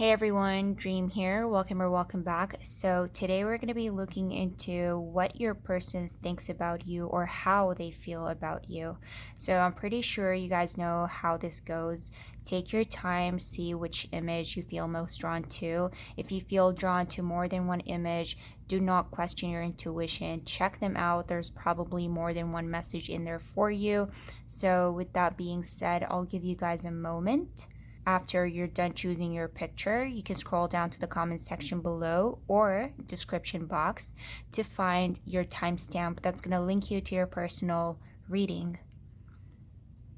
Hey everyone, Dream here. Welcome back. So, today we're going to be looking into what your person thinks about you or how they feel about you. So, I'm pretty sure you guys know how this goes. Take your time, see which image you feel most drawn to. If you feel drawn to more than one image, do not question your intuition. Check them out. There's probably more than one message in there for you. So, with that being said, I'll give you guys a moment. After you're done choosing your picture, you can scroll down to the comment section below or description box to find your timestamp that's going to link you to your personal reading.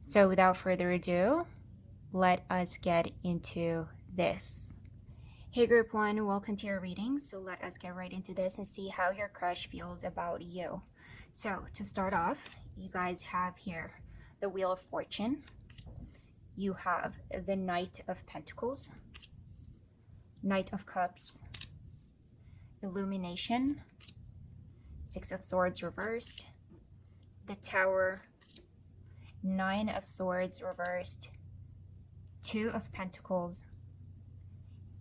So without further ado, let us get into this. Hey group 1, welcome to your reading. So let us get right into this and see how your crush feels about you. So to start off, you guys have here the Wheel of Fortune. You have the Knight of Pentacles, Knight of Cups, Illumination, Six of Swords reversed, the Tower, Nine of Swords reversed, Two of Pentacles,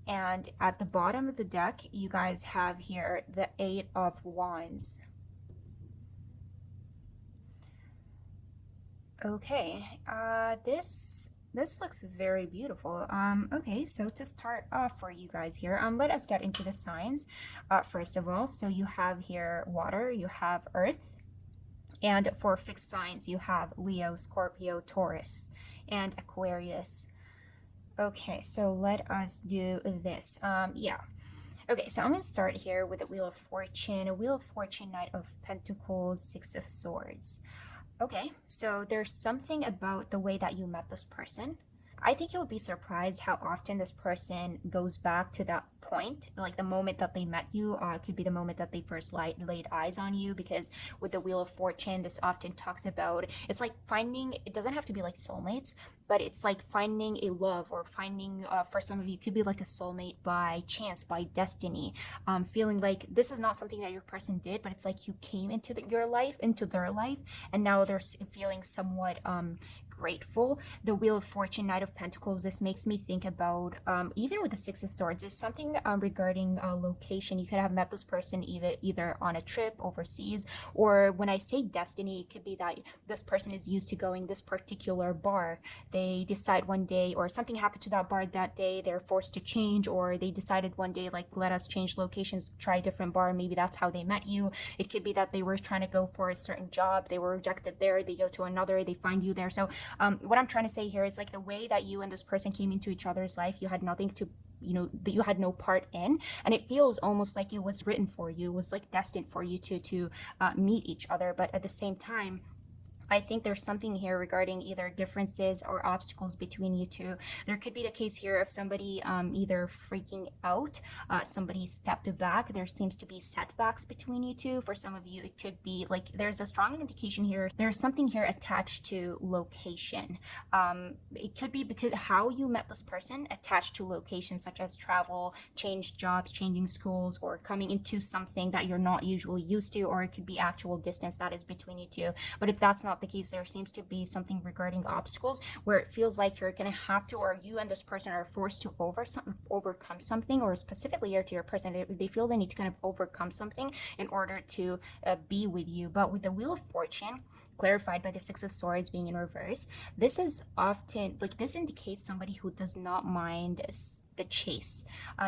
and at the bottom of the deck, you guys have here the Eight of Wands. Okay, this looks very beautiful. Okay, so to start off for you guys here, let us get into the signs. First of all, so you have here water, you have earth, and for fixed signs, you have Leo, Scorpio, Taurus, and Aquarius. Okay, so let us do this. Yeah. Okay, so I'm going to start here with the Wheel of Fortune. A Wheel of Fortune, Knight of Pentacles, Six of Swords. Okay, so there's something about the way that you met this person. I think you'll be surprised how often this person goes back to that point, like the moment that they met you. Could be the moment that they first laid eyes on you, because with the Wheel of Fortune, this often talks about, it's like finding, it doesn't have to be like soulmates, but it's like finding a love, or finding, for some of you, could be like a soulmate by chance, by destiny. Feeling like this is not something that your person did, but it's like you came into your life, into their life, and now they're feeling somewhat grateful. The Wheel of Fortune, Knight of Pentacles, this makes me think about, even with the Six of Swords, there's something regarding location. You could have met this person either on a trip overseas, or when I say destiny, it could be that this person is used to going this particular bar. They decide one day, or something happened to that bar that day, they're forced to change, or they decided one day, like, let us change locations, try a different bar. Maybe that's how they met you. It could be that they were trying to go for a certain job, they were rejected there, they go to another, they find you there. So what I'm trying to say here is, like, the way that you and this person came into each other's life, you had nothing to, that you had no part in, and it feels almost like it was written for you, it was like destined for you to meet each other. But at the same time, I think there's something here regarding either differences or obstacles between you two. There could be the case here of somebody either freaking out, somebody stepped back. There seems to be setbacks between you two. For some of you, it could be like there's a strong indication here. There's something here attached to location. It could be because how you met this person attached to location, such as travel, change jobs, changing schools, or coming into something that you're not usually used to, or it could be actual distance that is between you two. But if that's not the case, there seems to be something regarding obstacles where it feels like you're gonna have to, or you and this person are forced to overcome something, or specifically here to your person, they feel they need to kind of overcome something in order to be with you. But with the Wheel of Fortune, clarified by the Six of Swords being in reverse, this is often like, this indicates somebody who does not mind the chase,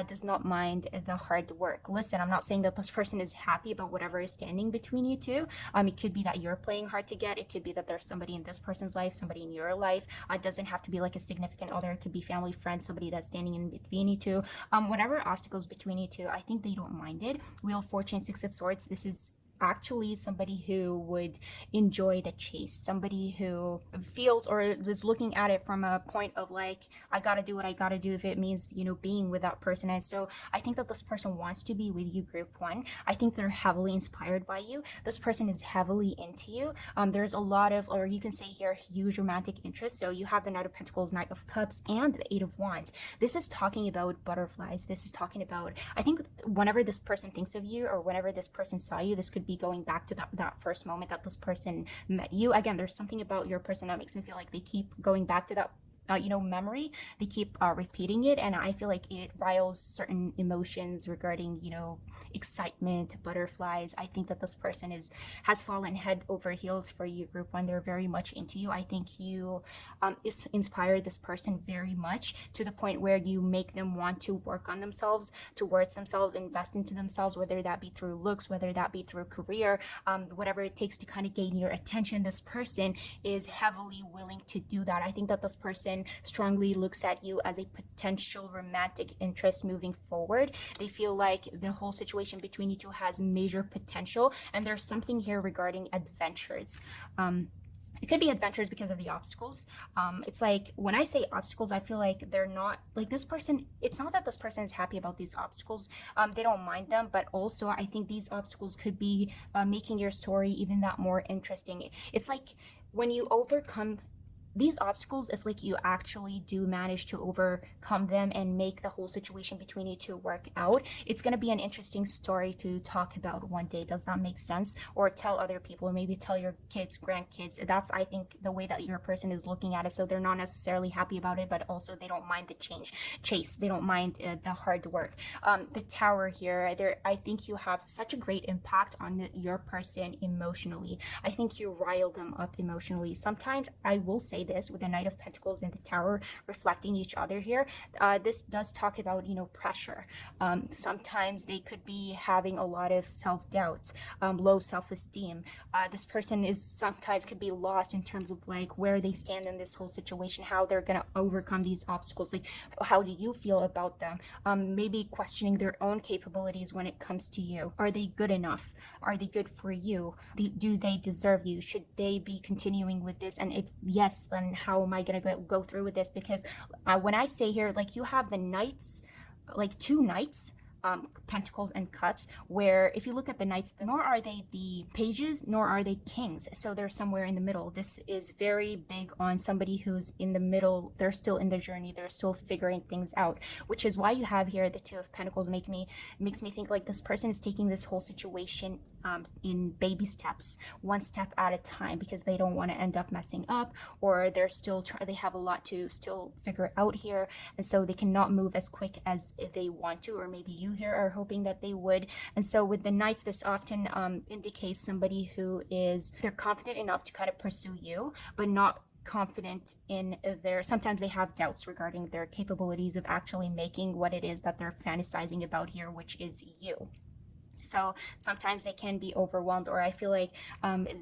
does not mind the hard work. Listen, I'm not saying that this person is happy about whatever is standing between you two. It could be that you're playing hard to get. It could be that there's somebody in this person's life, somebody in your life. It doesn't have to be like a significant other. It could be family, friends, somebody that's standing in between you two. Whatever obstacles between you two, I think they don't mind it. Wheel of Fortune, Six of Swords, this is actually somebody who would enjoy the chase, somebody who feels or is looking at it from a point of like, I gotta do what I gotta do if it means, being with that person. And so I think that this person wants to be with you, group 1. I think they're heavily inspired by you. This person is heavily into you. There's a lot of, or you can say here, huge romantic interest. So you have the Knight of Pentacles, Knight of Cups, and the Eight of Wands. This is talking about butterflies. This is talking about, I think whenever this person thinks of you, or whenever this person saw you, this could be going back to that first moment that this person met you. Again, there's something about your person that makes me feel like they keep going back to that memory. They keep repeating it, and I feel like it riles certain emotions regarding, excitement, butterflies. I think that this person has fallen head over heels for you, group one. They're very much into you. I think you inspire this person very much to the point where you make them want to work on themselves, towards themselves, invest into themselves, whether that be through looks, whether that be through career, whatever it takes to kind of gain your attention. This person is heavily willing to do that. I think that this person strongly looks at you as a potential romantic interest moving forward. They feel like the whole situation between you two has major potential, and there's something here regarding adventures. It could be adventures because of the obstacles. It's like when I say obstacles, I feel like they're not like this person. It's not that this person is happy about these obstacles. They don't mind them, but also I think these obstacles could be making your story even that more interesting. It's like when you overcome these obstacles, if like you actually do manage to overcome them and make the whole situation between you two work out, it's going to be an interesting story to talk about one day. Does that make sense? Or tell other people, or maybe tell your kids, grandkids. That's, I think, the way that your person is looking at it. So they're not necessarily happy about it, but also they don't mind the chase. They don't mind the hard work. The tower here, there, I think you have such a great impact on your person emotionally. I think you rile them up emotionally. Sometimes I will say this with the Knight of Pentacles and the Tower reflecting each other here. This does talk about, pressure. Sometimes they could be having a lot of self-doubt, low self-esteem. This person is sometimes could be lost in terms of like where they stand in this whole situation, how they're going to overcome these obstacles. Like, how do you feel about them? Maybe questioning their own capabilities when it comes to you. Are they good enough? Are they good for you? Do they deserve you? Should they be continuing with this? And if yes, then how am I going to go through with this? Because when I say here, like you have the knights, like two knights, pentacles and cups, where if you look at the knights, nor are they the pages, nor are they kings. So they're somewhere in the middle. This is very big on somebody who's in the middle. They're still in their journey. They're still figuring things out, which is why you have here the Two of Pentacles. Makes me think like this person is taking this whole situation in baby steps, one step at a time, because they don't want to end up messing up, or they're still they have a lot to still figure out here, and so they cannot move as quick as they want to, or maybe you here are hoping that they would. And so with the knights, this often indicates somebody who is, they're confident enough to kind of pursue you, but not confident in sometimes they have doubts regarding their capabilities of actually making what it is that they're fantasizing about here, which is you. So sometimes they can be overwhelmed, or I feel like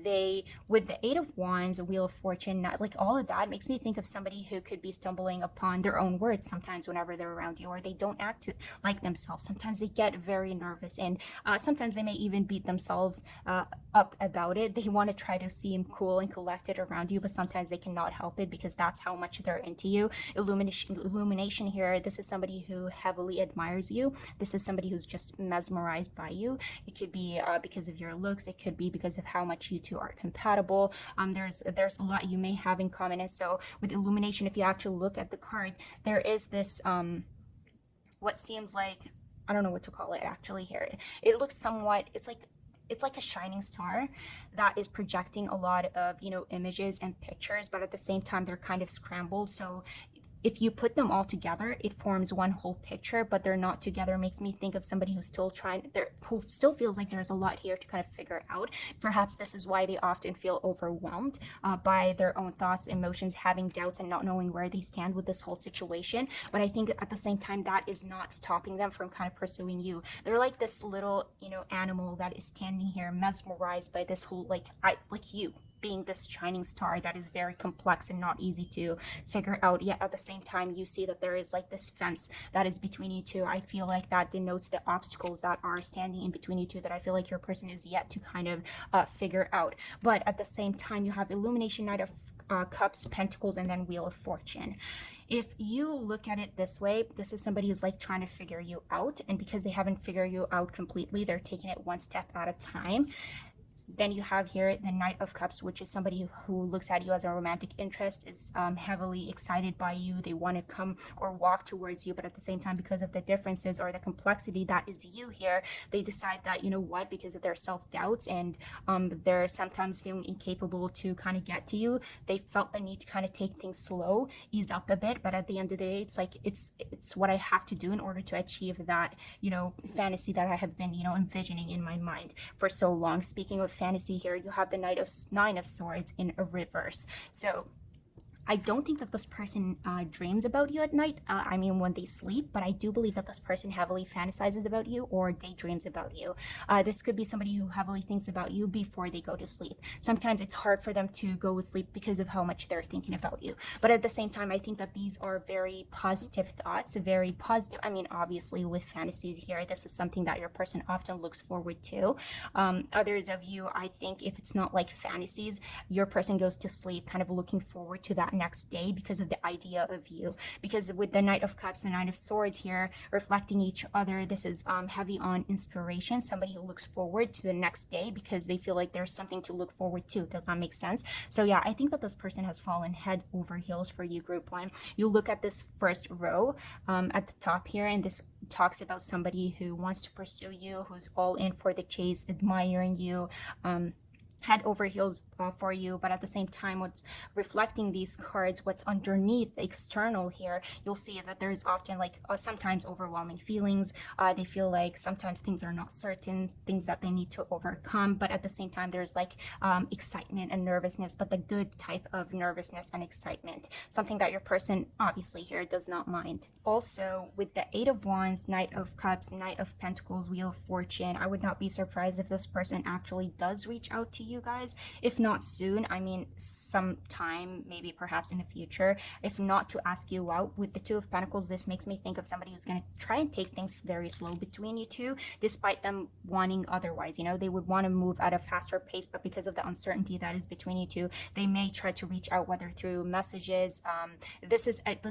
they, with the Eight of Wands, Wheel of Fortune, not, like all of that makes me think of somebody who could be stumbling upon their own words sometimes whenever they're around you, or they don't act like themselves. Sometimes they get very nervous, and sometimes they may even beat themselves up about it. They want to try to seem cool and collected around you, but sometimes they cannot help it because that's how much they're into you. Illumination here, this is somebody who heavily admires you. This is somebody who's just mesmerized by you. It could be because of your looks. It could be because of how much you two are compatible. There's a lot you may have in common. And so with Illumination, if you actually look at the card, there is this what seems like, I don't know what to call it actually here. It looks somewhat, it's like a shining star that is projecting a lot of, images and pictures, but at the same time they're kind of scrambled. So if you put them all together, it forms one whole picture, but they're not together. It makes me think of somebody who's still who still feels like there's a lot here to kind of figure out. Perhaps this is why they often feel overwhelmed by their own thoughts, emotions, having doubts, and not knowing where they stand with this whole situation. But I think at the same time, that is not stopping them from kind of pursuing you. They're like this little, animal that is standing here mesmerized by this whole, like you being this shining star that is very complex and not easy to figure out, yet at the same time you see that there is like this fence that is between you two. I feel like that denotes the obstacles that are standing in between you two that I feel like your person is yet to kind of figure out. But at the same time, you have Illumination, Knight of Cups, Pentacles, and then Wheel of Fortune. If you look at it this way, this is somebody who's like trying to figure you out, and because they haven't figured you out completely, they're taking it one step at a time. Then you have here the Knight of Cups, which is somebody who looks at you as a romantic interest, is heavily excited by you. They want to come or walk towards you, but at the same time, because of the differences or the complexity that is you here, they decide that, you know what, because of their self-doubts and they're sometimes feeling incapable to kind of get to you, they felt the need to kind of take things slow, ease up a bit. But at the end of the day, it's like it's what I have to do in order to achieve that, you know, fantasy that I have been, you know, envisioning in my mind for so long. Speaking of fantasy here, you have the Nine of Swords in a reverse. So I don't think that this person dreams about you at night. I mean, when they sleep, but I do believe that this person heavily fantasizes about you or daydreams about you. This could be somebody who heavily thinks about you before they go to sleep. Sometimes it's hard for them to go to sleep because of how much they're thinking about you. But at the same time, I think that these are very positive thoughts, very positive. I mean, obviously, with fantasies here, this is something that your person often looks forward to. Others of you, I think if it's not like fantasies, your person goes to sleep kind of looking forward to that next day because of the idea of you. Because with the Knight of Cups and Knight of Swords here reflecting each other, this is heavy on inspiration, somebody who looks forward to the next day because they feel like there's something to look forward to. Does that make sense? So yeah, I think that this person has fallen head over heels for you, group one. You look at this first row at the top here, and this talks about somebody who wants to pursue you, who's all in for the chase, admiring you, head over heels for you. But at the same time, what's reflecting these cards, what's underneath the external here, you'll see that there's often like sometimes overwhelming feelings. They feel like sometimes things are not certain, things that they need to overcome, but at the same time there's like excitement and nervousness, but the good type of nervousness and excitement, something that your person obviously here does not mind. Also, with the Eight of Wands, Knight of Cups, Knight of Pentacles, Wheel of Fortune, I would not be surprised if this person actually does reach out to you guys. If not soon, I mean sometime, maybe perhaps in the future, if not to ask you out. With the Two of Pentacles, this makes me think of somebody who's going to try and take things very slow between you two, despite them wanting otherwise. You know, they would want to move at a faster pace, but because of the uncertainty that is between you two, they may try to reach out, whether through messages. This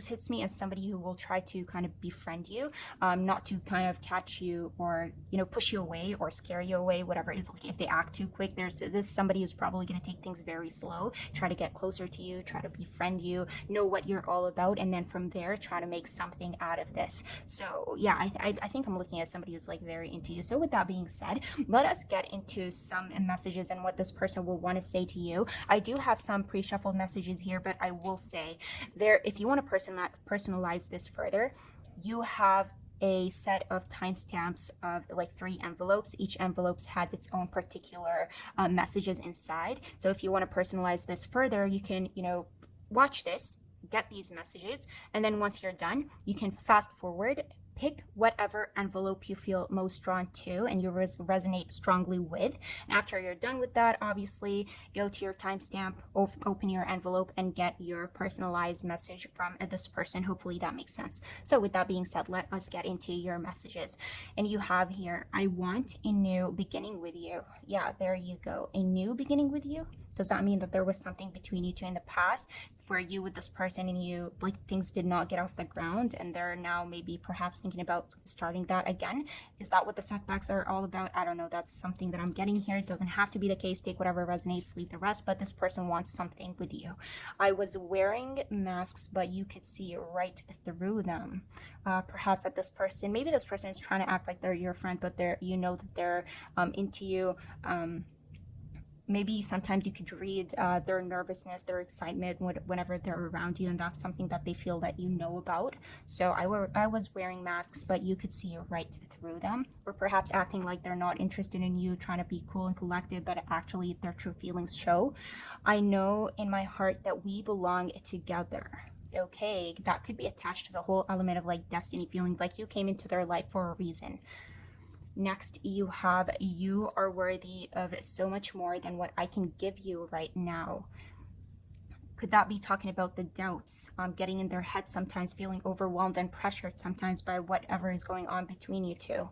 hits me as somebody who will try to kind of befriend you, not to kind of catch you or, you know, push you away or scare you away, whatever it is. Like if they act too quick, there's this somebody who's probably going to take things very slow, try to get closer to you, try to befriend you, know what you're all about, and then from there try to make something out of this. So yeah, I think I'm looking at somebody who's like very into you. So with that being said, let us get into some messages and what this person will want to say to you. I do have some pre-shuffled messages here, but I will say there, if you want to personalize this further, you have a set of timestamps of like 3 envelopes. Each envelope has its own particular messages inside. So if you want to personalize this further, you can, you know, watch this, get these messages, and then once you're done, you can fast forward, pick whatever envelope you feel most drawn to and you resonate strongly with. And after you're done with that, obviously go to your timestamp, open your envelope, and get your personalized message from this person. Hopefully that makes sense. So with that being said, let us get into your messages. And you have here, I want a new beginning with you. Yeah, there you go. A new beginning with you. Does that mean that there was something between you two in the past where you with this person and you like things did not get off the ground and they're now maybe perhaps thinking about starting that again? Is that what the setbacks are all about? I don't know. That's something that I'm getting here. It doesn't have to be the case. Take whatever resonates, leave the rest, but this person wants something with you. I was wearing masks, but you could see right through them. Perhaps that this person, maybe this person is trying to act like they're your friend, but they're, you know, that they're into you. Maybe sometimes you could read their nervousness, their excitement whenever they're around you, and that's something that they feel that you know about. So I was wearing masks, but you could see right through them, or perhaps acting like they're not interested in you, trying to be cool and collected, but actually their true feelings show. I know in my heart that we belong together. Okay, that could be attached to the whole element of like destiny, feeling like you came into their life for a reason. Next, you have, you are worthy of so much more than what I can give you right now. Could that be talking about the doubts, getting in their head sometimes, feeling overwhelmed and pressured sometimes by whatever is going on between you two?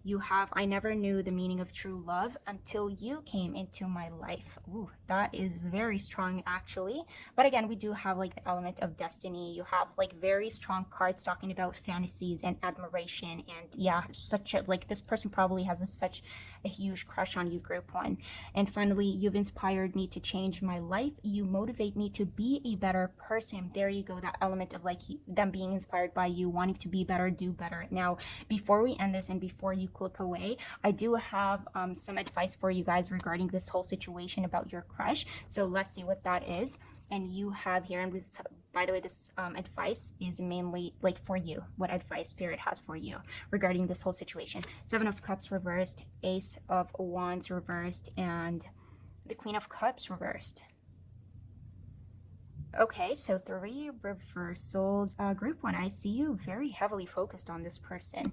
You have, I never knew the meaning of true love until you came into my life. Ooh, that is very strong actually. But again, we do have like the element of destiny. You have like very strong cards talking about fantasies and admiration. And yeah, such a, like this person probably has such a huge crush on you, group one. And finally, you've inspired me to change my life. You motivate me to be a better person. There you go, that element of like them being inspired by you, wanting to be better, do better. Now, before we end this and before you click away, I do have some advice for you guys regarding this whole situation about your crush. So let's see what that is. And you have here, and by the way, this advice is mainly like for you, what advice Spirit has for you regarding this whole situation. Seven of Cups reversed, Ace of Wands reversed, and the Queen of Cups reversed. Okay, so 3 reversals. Group 1, I see you very heavily focused on this person.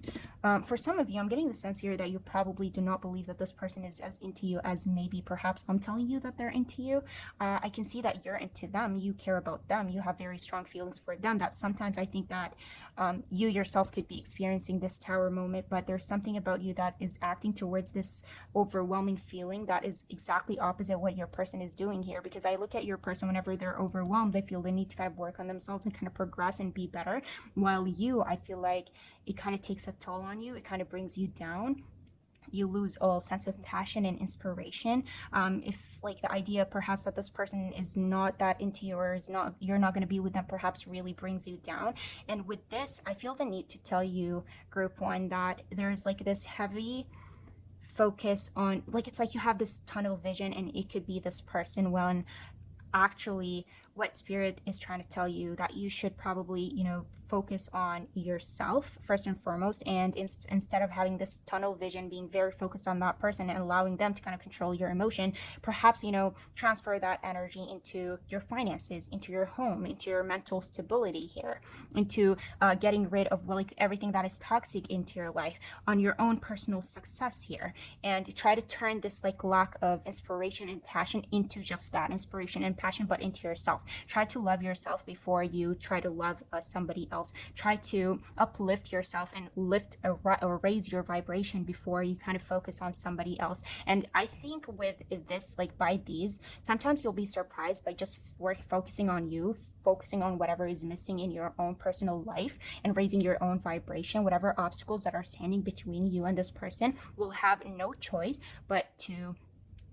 For some of you, I'm getting the sense here that you probably do not believe that this person is as into you as maybe perhaps I'm telling you that they're into you. I can see that you're into them. You care about them. You have very strong feelings for them. That sometimes I think that you yourself could be experiencing this tower moment, but there's something about you that is acting towards this overwhelming feeling that is exactly opposite what your person is doing here. Because I look at your person whenever they're overwhelmed, they feel they need to kind of work on themselves and kind of progress and be better, while you, I feel like it kind of takes a toll on you. It kind of brings you down. You lose all sense of passion and inspiration. If like the idea perhaps that this person is not that into you, or is not, you're not going to be with them, perhaps really brings you down. And with this, I feel the need to tell you, group 1, that there's like this heavy focus on, like, it's like you have this tunnel vision and it could be this person, when actually what Spirit is trying to tell you, that you should probably, focus on yourself first and foremost, and instead of having this tunnel vision, being very focused on that person and allowing them to kind of control your emotion, perhaps transfer that energy into your finances, into your home, into your mental stability here, into getting rid of like everything that is toxic into your life, on your own personal success here, and try to turn this like lack of inspiration and passion into just that, inspiration and passion, but into yourself. Try to love yourself before you try to love somebody else. Try to uplift yourself and lift or raise your vibration before you kind of focus on somebody else. And I think with this, like by these, sometimes you'll be surprised by just focusing on you, focusing on whatever is missing in your own personal life and raising your own vibration. Whatever obstacles that are standing between you and this person will have no choice but to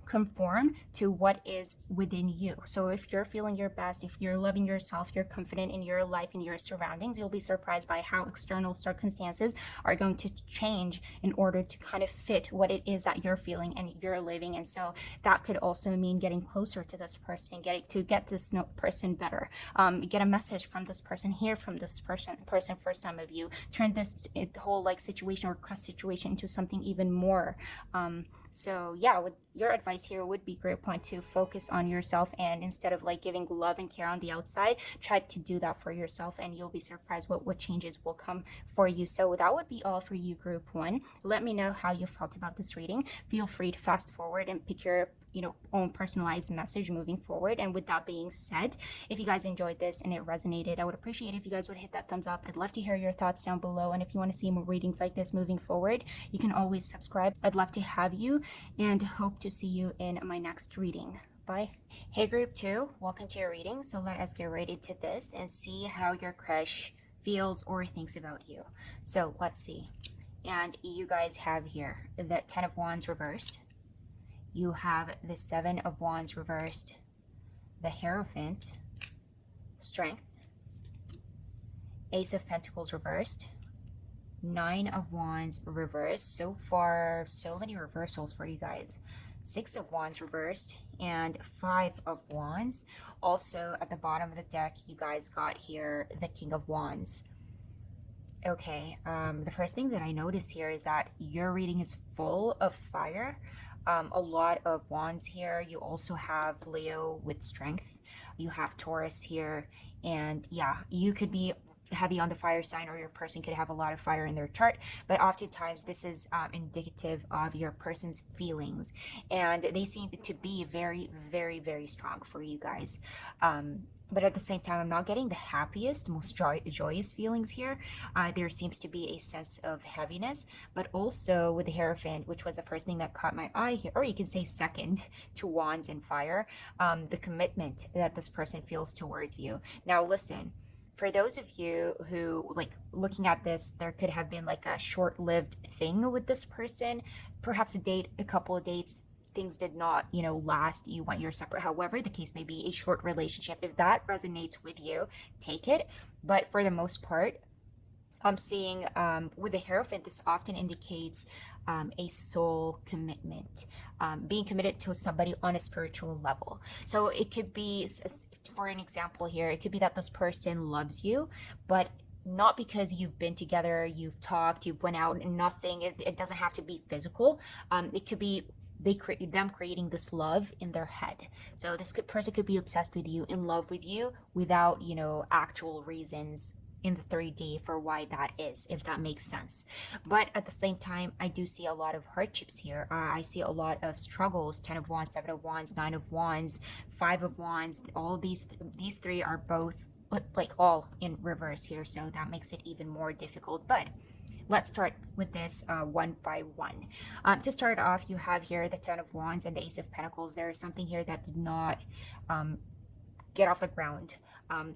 conform to what is within you. So if you're feeling your best, if you're loving yourself, you're confident in your life and your surroundings, you'll be surprised by how external circumstances are going to change in order to kind of fit what it is that you're feeling and you're living. And so that could also mean getting closer to this person, get this person better, get a message from this person, hear from this person for some of you, turn this whole like situation or crush situation into something even more. So yeah, with your advice here would be, great point, to focus on yourself, and instead of like giving love and care on the outside, try to do that for yourself, and you'll be surprised what changes will come for you. So that would be all for you, group 1. Let me know how you felt about this reading. Feel free to fast forward and pick your own personalized message moving forward. And with that being said, if you guys enjoyed this and it resonated, I would appreciate if you guys would hit that thumbs up. I'd love to hear your thoughts down below, and if you want to see more readings like this moving forward, you can always subscribe. I'd love to have you, and hope to see you in my next reading. Bye. Hey group 2, welcome to your reading. So let us get right into this and see how your crush feels or thinks about you. So let's see. And you guys have here the 10 of Wands reversed. You have the 7 of Wands reversed, the Hierophant, Strength, Ace of Pentacles reversed, 9 of Wands reversed. So far, so many reversals for you guys. 6 of Wands reversed, and 5 of Wands. Also, at the bottom of the deck, you guys got here the King of Wands. Okay, the first thing that I notice here is that your reading is full of fire. A lot of wands here. You also have Leo with strength. You have Taurus here. And yeah, you could be heavy on the fire sign, or your person could have a lot of fire in their chart, but oftentimes this is indicative of your person's feelings, and they seem to be very, very, very strong for you guys. but at the same time, I'm not getting the happiest, most joyous feelings here. There seems to be a sense of heaviness, but also with the Hierophant, which was the first thing that caught my eye here, or you can say second to Wands and Fire, the commitment that this person feels towards you. Now, listen. For those of you who like looking at this, there could have been like a short-lived thing with this person, perhaps a date, a couple of dates, things did not, last, you went your separate, however the case may be, a short relationship. If that resonates with you, take it. But for the most part, I'm seeing with the Hierophant, this often indicates a soul commitment, being committed to somebody on a spiritual level. So it could be, for an example here, it could be that this person loves you, but not because you've been together, you've talked, you've went out, and nothing. It doesn't have to be physical. It could be them creating this love in their head. So person could be obsessed with you, in love with you, without actual reasons in the 3D for why that is, if that makes sense. But at the same time, I do see a lot of hardships here. I see a lot of struggles. 10 of Wands, 7 of Wands, 9 of Wands, 5 of Wands. All these three are both like all in reverse here, so that makes it even more difficult. But let's start with this one by one. To start off, you have here the 10 of Wands and the Ace of Pentacles. There is something here that did not get off the ground,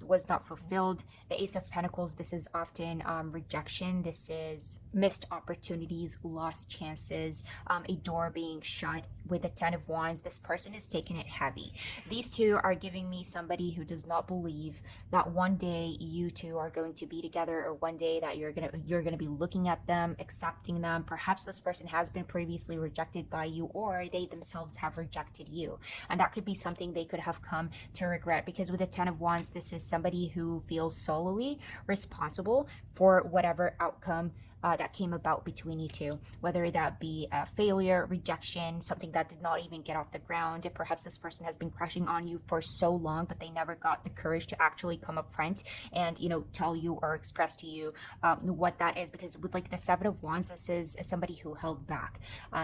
was not fulfilled. The Ace of Pentacles, this is often rejection. This is missed opportunities, lost chances, a door being shut. With the 10 of Wands, this person is taking it heavy. These two are giving me somebody who does not believe that one day you two are going to be together, or one day that you're gonna be looking at them, accepting them. Perhaps this person has been previously rejected by you, or they themselves have rejected you, and that could be something they could have come to regret. Because with the 10 of Wands, this is somebody who feels solely responsible for whatever outcome that came about between you two, whether that be a failure, rejection, something that did not even get off the ground. Perhaps this person has been crushing on you for so long, but they never got the courage to actually come up front and tell you or express to you what that is. Because with like the 7 of Wands, this is somebody who held back,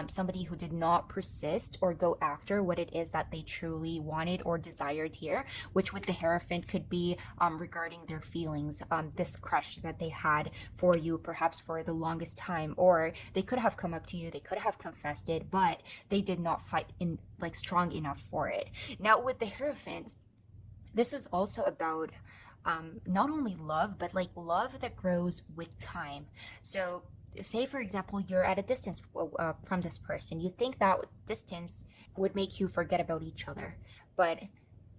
somebody who did not persist or go after what it is that they truly wanted or desired here, which with the Hierophant could be regarding their feelings, this crush that they had for you, perhaps for the longest time, or they could have come up to you, they could have confessed it, but they did not fight in like strong enough for it. Now with the Hierophant, this is also about not only love, but like love that grows with time. So say for example, you're at a distance from this person, you think that distance would make you forget about each other, but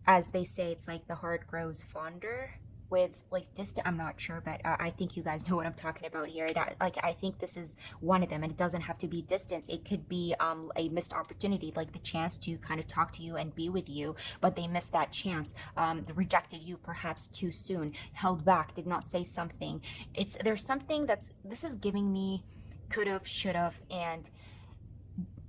as they say, it's like the heart grows fonder with like distant. I'm not sure, but I think you guys know what I'm talking about here. That like I think this is one of them, and it doesn't have to be distance. It could be a missed opportunity, like the chance to kind of talk to you and be with you, but they missed that chance. Rejected you perhaps too soon, held back, did not say something. There's something this is giving me could have, should have, and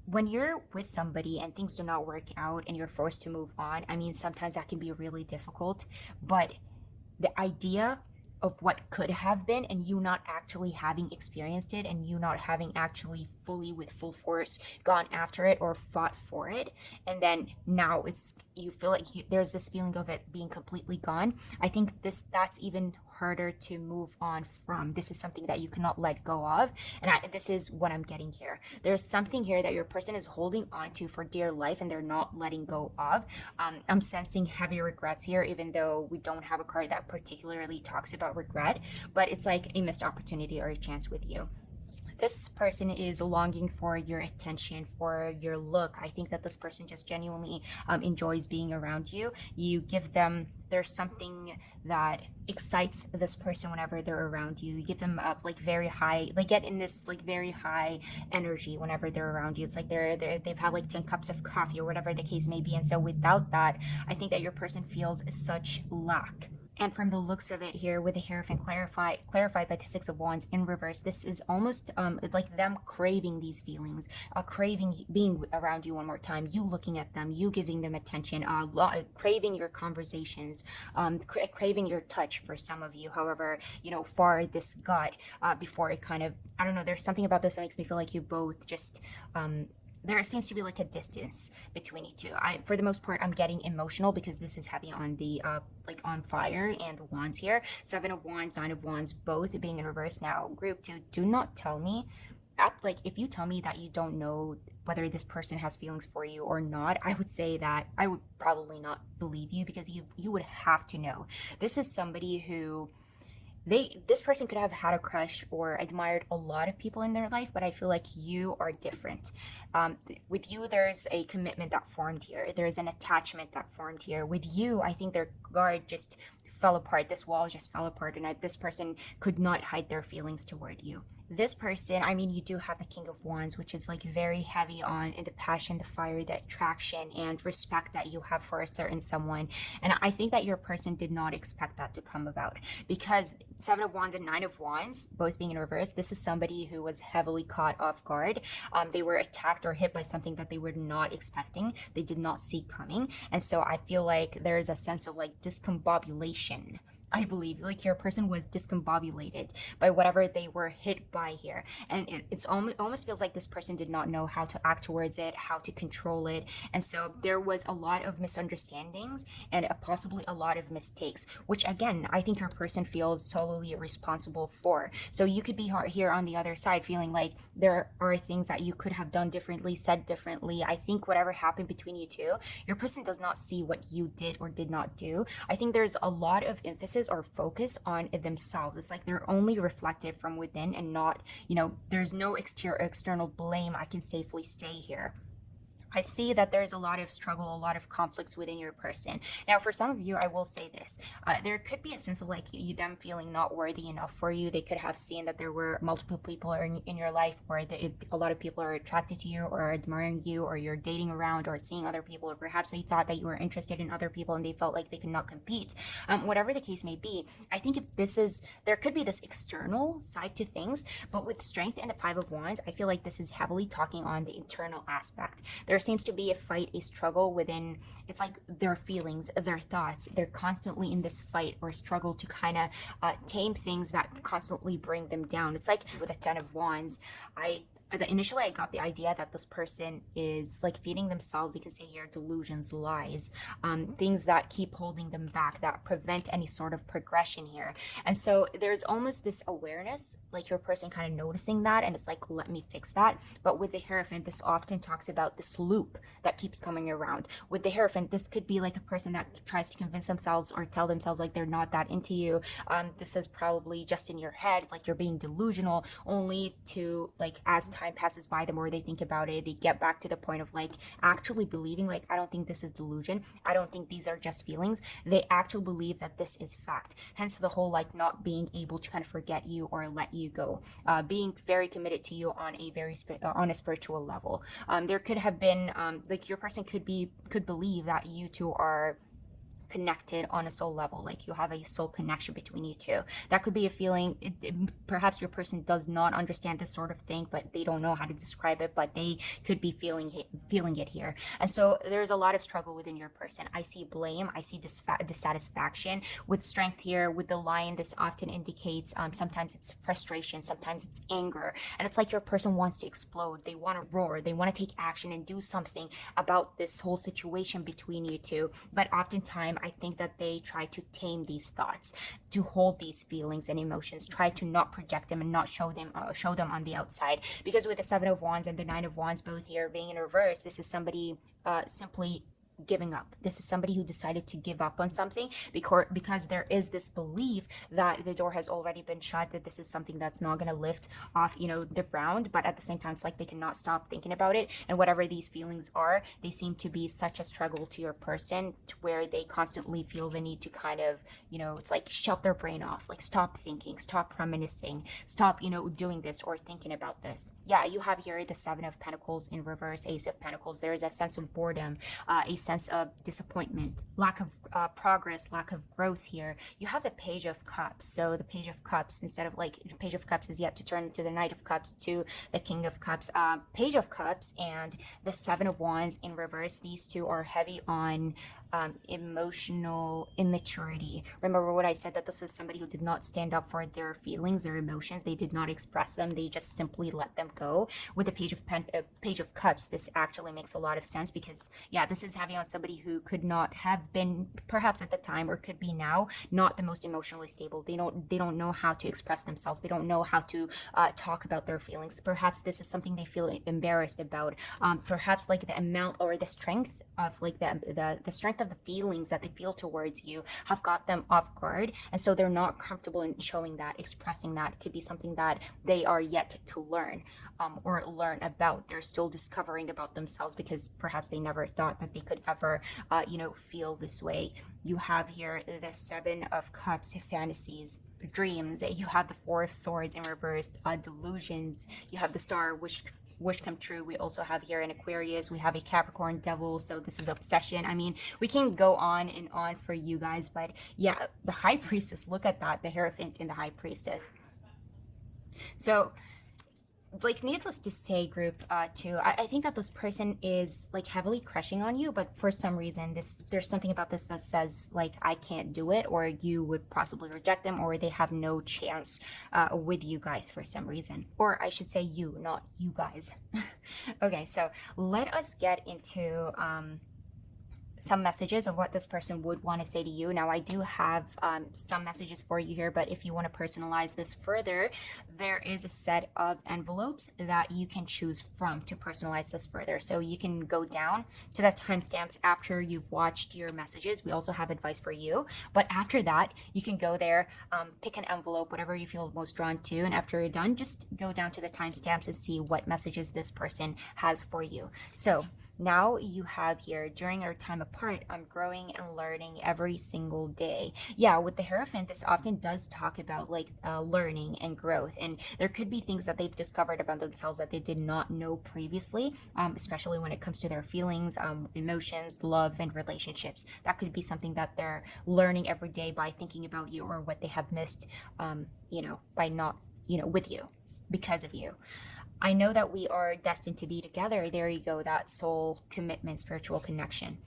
when you're with somebody and things do not work out and you're forced to move on, I mean, sometimes that can be really difficult, but the idea of what could have been, and you not actually having experienced it, and you not having actually fully with full force gone after it or fought for it, and then now you feel like there's this feeling of it being completely gone. I think that's even harder to move on from. This is something that you cannot let go of, and this is what I'm getting here. There's something here that your person is holding on to for dear life, and they're not letting go of. I'm sensing heavy regrets here, even though we don't have a card that particularly talks about regret, but it's like a missed opportunity or a chance with you. This person is longing for your attention, for your look. I think that this person just genuinely enjoys being around you. You give them, there's something that excites this person whenever they're around you. You give them up like very high, like get in this like very high energy whenever they're around you. It's like they've had like 10 cups of coffee or whatever the case may be. And so without that, I think that your person feels such lack. And from the looks of it here with the Hierophant clarified by the 6 of Wands in reverse, this is almost like them craving these feelings, craving being around you one more time, you looking at them, you giving them attention, craving your conversations, craving your touch for some of you, however, far this got before it kind of, I don't know, there's something about this that makes me feel like you both just there seems to be like a distance between you two. For the most part, I'm getting emotional because this is heavy on the like on fire and the wands here. Seven of Wands, Nine of Wands, both being in reverse. Now, group two, do not tell me. Like if you tell me that you don't know whether this person has feelings for you or not, I would say that I would probably not believe you, because you would have to know. This is somebody who this person could have had a crush or admired a lot of people in their life, but I feel like you are different. With you, there's a commitment that formed here. There's an attachment that formed here. With you, I think their guard just fell apart. This wall just fell apart, and this person could not hide their feelings toward you. This person, I mean, you do have the King of Wands, which is like very heavy on in the passion, the fire, the attraction, and respect that you have for a certain someone. And I think that your person did not expect that to come about, because Seven of Wands and Nine of Wands, both being in reverse, this is somebody who was heavily caught off guard. They were attacked or hit by something that they were not expecting, they did not see coming. And so I feel like there's a sense of like discombobulation. I believe like your person was discombobulated by whatever they were hit by here, and it's almost feels like this person did not know how to act towards it, how to control it, and so there was a lot of misunderstandings and possibly a lot of mistakes, which again I think your person feels solely responsible for. So you could be here on the other side feeling like there are things that you could have done differently, said differently. I think whatever happened between you two, your person does not see what you did or did not do. I think there's a lot of emphasis or focus on themselves. It's like they're only reflected from within and not, there's no external blame, I can safely say here. I see that there's a lot of struggle, a lot of conflicts within your person. Now, for some of you, I will say this. There could be a sense of like them feeling not worthy enough for you. They could have seen that there were multiple people in your life, or a lot of people are attracted to you or admiring you, or you're dating around or seeing other people, or perhaps they thought that you were interested in other people and they felt like they could not compete. Whatever the case may be, I think there could be this external side to things, but with Strength and the Five of Wands, I feel like this is heavily talking on the internal aspect. There seems to be a fight, a struggle within. It's like their feelings, their thoughts, they're constantly in this fight or struggle to kind of tame things that constantly bring them down. It's like with the Ten of Wands, initially I got the idea that this person is like feeding themselves, you can say here, delusions, lies, things that keep holding them back, that prevent any sort of progression here. And so there's almost this awareness, like your person kind of noticing that, and it's like, let me fix that. But with the Hierophant, this often talks about this loop that keeps coming around. With the Hierophant, this could be like a person that tries to convince themselves or tell themselves like they're not that into you. This is probably just in your head, like you're being delusional, only to like as time passes by, the more they think about it, they get back to the point of like actually believing like, I don't think this is delusion, I don't think these are just feelings. They actually believe that this is fact, hence the whole like not being able to kind of forget you or let you go, being very committed to you on a very on a spiritual level. There could have been like your person could believe that you two are connected on a soul level, like you have a soul connection between you two. That could be a feeling. Perhaps your person does not understand this sort of thing, but they don't know how to describe it, but they could be feeling it here. And so there's a lot of struggle within your person. I see blame, I see dissatisfaction. With Strength here, with the Lion, this often indicates sometimes it's frustration, sometimes it's anger, and it's like your person wants to explode, they want to roar, they want to take action and do something about this whole situation between you two. But oftentimes I think that they try to tame these thoughts, to hold these feelings and emotions, try to not project them and not show them on the outside. Because with the Seven of Wands and the Nine of Wands both here being in reverse, this is somebody simply giving up. This is somebody who decided to give up on something because there is this belief that the door has already been shut, that this is something that's not going to lift off, the ground. But at the same time, it's like they cannot stop thinking about it. And whatever these feelings are, they seem to be such a struggle to your person, to where they constantly feel the need to kind of, it's like shut their brain off, like stop thinking, stop reminiscing, stop, doing this or thinking about this. Yeah, you have here the Seven of Pentacles in reverse, Ace of Pentacles. There is a sense of boredom, a sense of disappointment, lack of progress, lack of growth here. You have the Page of Cups. So the Page of Cups, instead of like, the Page of Cups is yet to turn into the Knight of Cups to the King of Cups. Page of Cups and the Seven of Wands in reverse, these two are heavy on emotional immaturity. Remember what I said, that this is somebody who did not stand up for their feelings, their emotions. They did not express them. They just simply let them go. With the page of cups, this actually makes a lot of sense, because yeah, this is having on somebody who could not have been, perhaps at the time, or could be now, not the most emotionally stable. They don't know how to express themselves. They don't know how to talk about their feelings. Perhaps this is something they feel embarrassed about. Perhaps like the amount or the strength of like the strength of the feelings that they feel towards you have got them off guard, and so they're not comfortable in showing that, expressing that. It could be something that they are yet to learn, or learn about. They're still discovering about themselves, because perhaps they never thought that they could ever feel this way. You have here the Seven of Cups, fantasies, dreams. You have the Four of Swords in reversed, delusions. You have the Star, wish come true. We also have here an Aquarius. We have a Capricorn, devil. So this is obsession. I mean, we can go on and on for you guys, but yeah, the High Priestess. Look at that, the Hierophant in the High Priestess. So, like, needless to say, group too, I think that this person is like heavily crushing on you, but for some reason there's something about this that says like, I can't do it, or you would possibly reject them, or they have no chance with you guys for some reason. Or I should say you, not you guys. Okay, so let us get into some messages of what this person would want to say to you. Now, I do have some messages for you here, but if you want to personalize this further, there is a set of envelopes that you can choose from to personalize this further. So you can go down to the timestamps after you've watched your messages. We also have advice for you, but after that, you can go there, pick an envelope, whatever you feel most drawn to, and after you're done, just go down to the timestamps and see what messages this person has for you. So now you have here, during our time apart, I'm growing and learning every single day. Yeah, with the Hierophant, this often does talk about like learning and growth, and there could be things that they've discovered about themselves that they did not know previously, especially when it comes to their feelings, emotions, love, and relationships. That could be something that they're learning every day by thinking about you, or what they have missed, by not, with you, because of you. I know that we are destined to be together. There you go, that soul commitment, spiritual connection.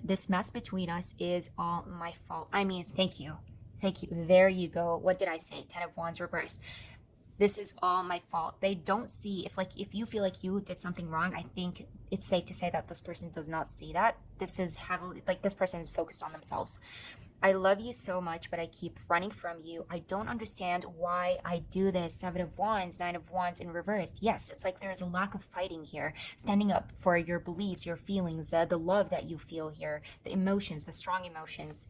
This mess between us is all my fault. I mean, thank you. Thank you. There you go. What did I say? Ten of Wands reversed. This is all my fault. They don't see, if you feel like you did something wrong, I think it's safe to say that this person does not see that. This is heavily, like, this person is focused on themselves. I love you so much, but I keep running from you. I don't understand why I do this. Seven of Wands, Nine of Wands in reverse. Yes, it's like there's a lack of fighting here. Standing up for your beliefs, your feelings, the love that you feel here, the emotions, the strong emotions.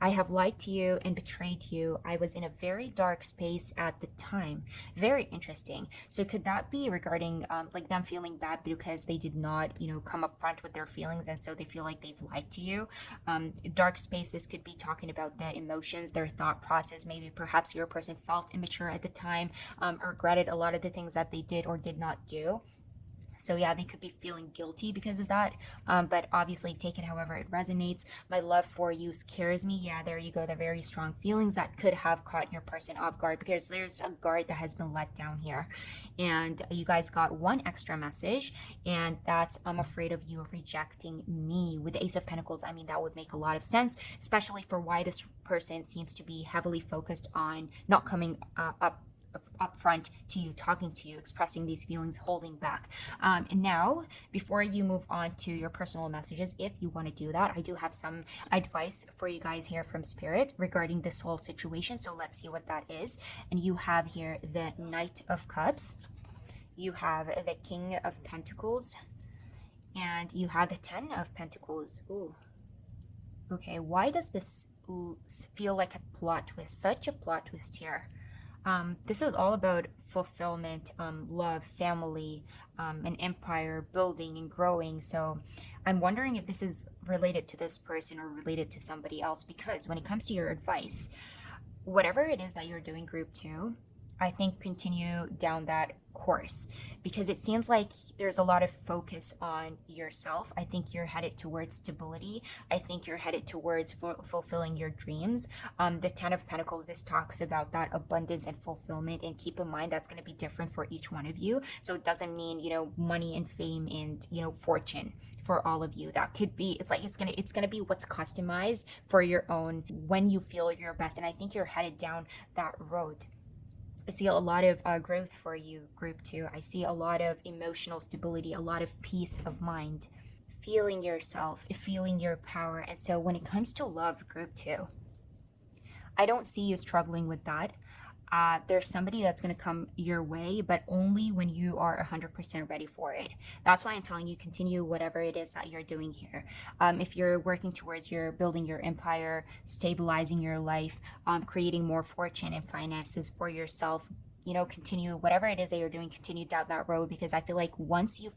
I have lied to you and betrayed you. I was in a very dark space at the time. Very interesting. So could that be regarding like them feeling bad because they did not, come up front with their feelings, and so they feel like they've lied to you? Dark space, this could be talking about the emotions, their thought process. Maybe perhaps your person felt immature at the time, regretted a lot of the things that they did or did not do. So yeah, they could be feeling guilty because of that. But obviously take it however it resonates. My love for you scares me. Yeah, there you go. The very strong feelings that could have caught your person off guard, because there's a guard that has been let down here. And you guys got one extra message, and that's, I'm afraid of you rejecting me, with the Ace of Pentacles. I mean, that would make a lot of sense, especially for why this person seems to be heavily focused on not coming up front to you, talking to you, expressing these feelings, holding back. And now, before you move on to your personal messages, if you want to do that, I do have some advice for you guys here from Spirit regarding this whole situation. So let's see what that is. And you have here the Knight of Cups, you have the King of Pentacles, and you have the Ten of Pentacles. Ooh. Okay, why does this feel like a plot twist? Such a plot twist here. This is all about fulfillment, love, family, an empire, building and growing. So I'm wondering if this is related to this person or related to somebody else, because when it comes to your advice, whatever it is that you're doing, group two, I think continue down that course, because it seems like there's a lot of focus on yourself. I think you're headed towards stability. I think you're headed towards fulfilling your dreams. The Ten of Pentacles, this talks about that abundance and fulfillment, and keep in mind that's going to be different for each one of you. So it doesn't mean, money and fame and, fortune for all of you. That could be, it's gonna be what's customized for your own when you feel your best. And I think you're headed down that road. I see a lot of growth for you, group two. I see a lot of emotional stability, a lot of peace of mind, feeling yourself, feeling your power. And so when it comes to love, group two, I don't see you struggling with that. There's somebody that's going to come your way, but only when you are 100% ready for it. That's why I'm telling you, continue whatever it is that you're doing here. If you're working towards your building your empire, stabilizing your life, creating more fortune and finances for yourself, continue whatever it is that you're doing, continue down that road, because I feel like once you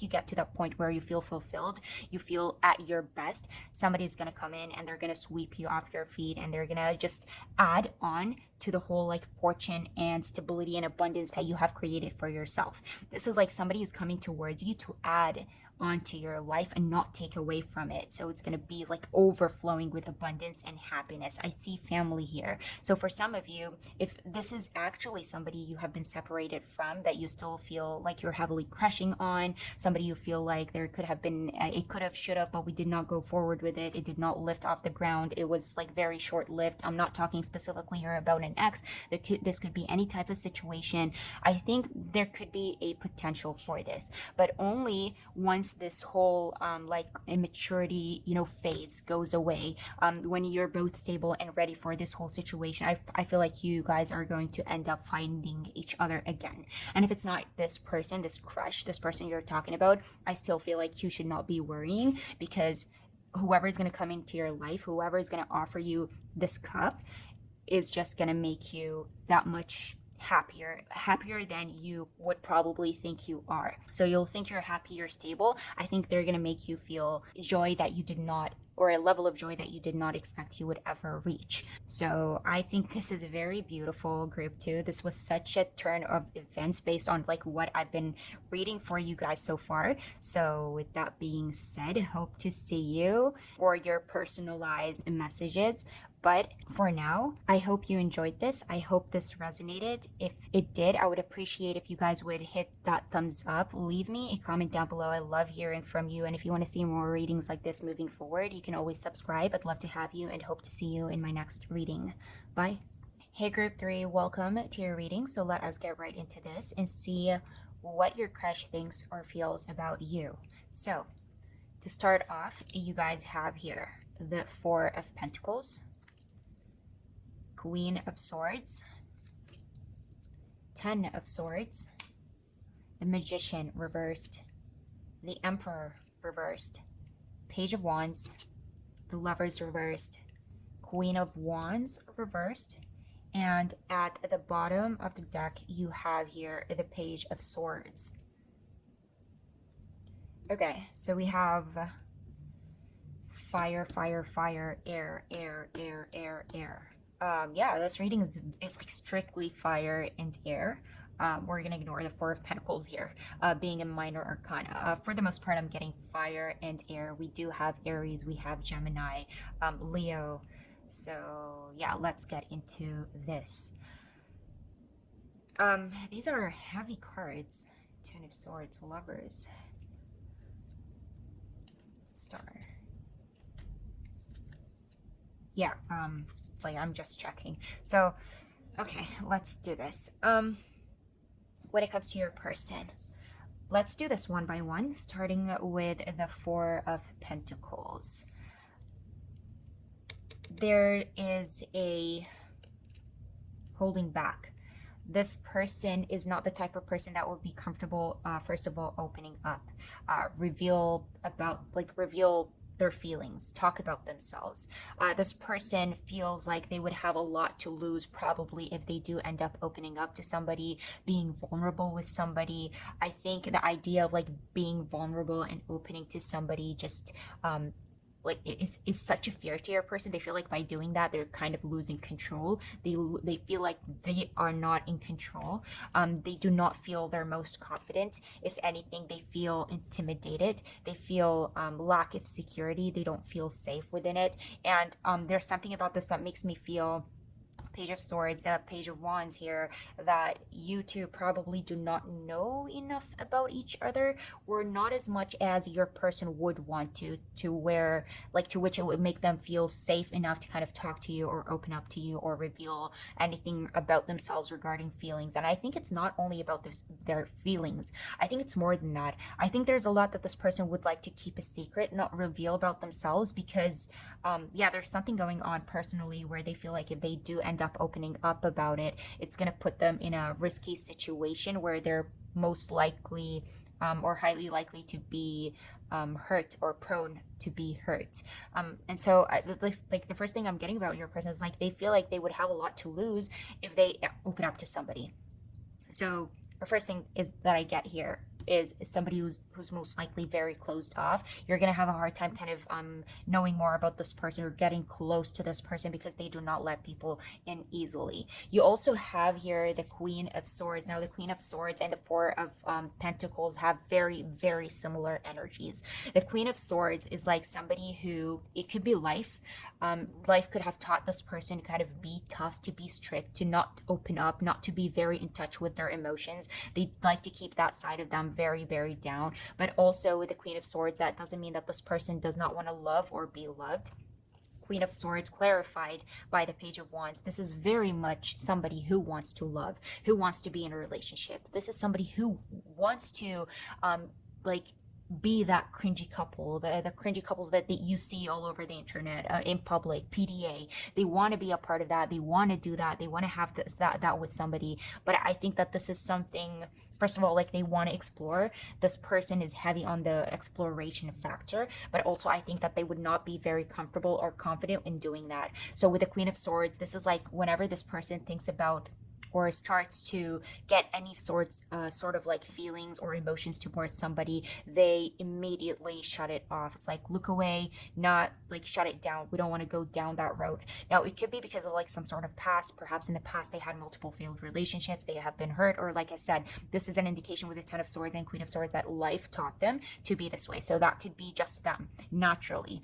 get to that point where you feel fulfilled, you feel at your best, somebody's going to come in and they're going to sweep you off your feet, and they're going to just add on to the whole like fortune and stability and abundance that you have created for yourself. This is like somebody who's coming towards you to add onto your life and not take away from it. So it's going to be like overflowing with abundance and happiness. I see family here. So for some of you, if this is actually somebody you have been separated from that you still feel like you're heavily crushing on, somebody you feel like there could have been, it could have, should have, but we did not go forward with it. It did not lift off the ground. It was like very short lived. I'm not talking specifically here about an ex. This could be any type of situation. I think there could be a potential for this, but only once this whole like immaturity fades, goes away, when you're both stable and ready for this whole situation. I feel like you guys are going to end up finding each other again. And if it's not this person, this crush, this person you're talking about, I still feel like you should not be worrying, because whoever is going to come into your life, whoever is going to offer you this cup, is just going to make you that much happier than you would probably think you are. So you'll think you're happy, you're stable. I think they're going to make you feel joy that you did not, or a level of joy that you did not expect you would ever reach. So I think this is very beautiful, group two. This was such a turn of events based on like what I've been reading for you guys so far. So with that being said, hope to see you for your personalized messages. But for now, I hope you enjoyed this. I hope this resonated. If it did, I would appreciate if you guys would hit that thumbs up. Leave me a comment down below. I love hearing from you. And if you want to see more readings like this moving forward, you can always subscribe. I'd love to have you, and hope to see you in my next reading. Bye. Hey group three, welcome to your reading. So let us get right into this and see what your crush thinks or feels about you. So to start off, you guys have here the Four of Pentacles, Queen of Swords, Ten of Swords, the Magician reversed, the Emperor reversed, Page of Wands, the Lovers reversed, Queen of Wands reversed, and at the bottom of the deck you have here the Page of Swords. Okay, so we have fire, fire, fire, air, air, air, air, air. Yeah, this reading is like strictly fire and air. We're gonna ignore the Four of Pentacles here, being a minor arcana. For the most part, I'm getting fire and air. We do have Aries, we have Gemini, Leo. So yeah, let's get into this. These are heavy cards. Ten of Swords, Lovers, Star. Yeah, like I'm just checking. So okay, let's do this. When it comes to your person, let's do this one by one, starting with the Four of Pentacles. There is a holding back. This person is not the type of person that would be comfortable, first of all, opening up, reveal their feelings, talk about themselves. This person feels like they would have a lot to lose probably if they do end up opening up to somebody, being vulnerable with somebody. I think the idea of like being vulnerable and opening to somebody just like it's such a fear to your person. They feel like by doing that they're kind of losing control. They feel like they are not in control. They do not feel their most confident. If anything, they feel intimidated. They feel lack of security. They don't feel safe within it. And there's something about this that makes me feel, Page of Swords, Page of Wands here, that you two probably do not know enough about each other, or not as much as your person would want to where, like, to which it would make them feel safe enough to kind of talk to you or open up to you or reveal anything about themselves regarding feelings. And I think it's not only about their feelings. I think it's more than that. I think there's a lot that this person would like to keep a secret, not reveal about themselves, because yeah, there's something going on personally where they feel like if they do end up opening up about it, it's going to put them in a risky situation where they're most likely or highly likely to be hurt or prone to be hurt. And so, like, the first thing I'm getting about your person is like they feel like they would have a lot to lose if they open up to somebody. So the first thing is that I get here is somebody who's most likely very closed off. You're gonna have a hard time kind of knowing more about this person or getting close to this person because they do not let people in easily. You also have here the Queen of Swords. Now the Queen of Swords and the Four of Pentacles have very, very similar energies. The Queen of Swords is like somebody who, it could be life. Life could have taught this person to kind of be tough, to be strict, to not open up, not to be very in touch with their emotions. They like to keep that side of them very, very down. But also with the Queen of Swords, that doesn't mean that this person does not want to love or be loved. Queen of Swords clarified by the Page of Wands. This is very much somebody who wants to love, who wants to be in a relationship. This is somebody who wants to like be that cringy couple, the cringy couples that you see all over the internet, in public, PDA. They want to be a part of that. They want to do that. They want to have that with somebody. But I think that this is something, first of all, like, they want to explore. This person is heavy on the exploration factor, but also I think that they would not be very comfortable or confident in doing that. So with the Queen of Swords, this is like whenever this person thinks about or starts to get any sort of like feelings or emotions towards somebody, they immediately shut it off. It's like, look away, not like shut it down. We don't want to go down that road. Now, it could be because of like some sort of past. Perhaps in the past they had multiple failed relationships, they have been hurt, or like I said, this is an indication with the Ten of Swords and Queen of Swords that life taught them to be this way. So that could be just them naturally.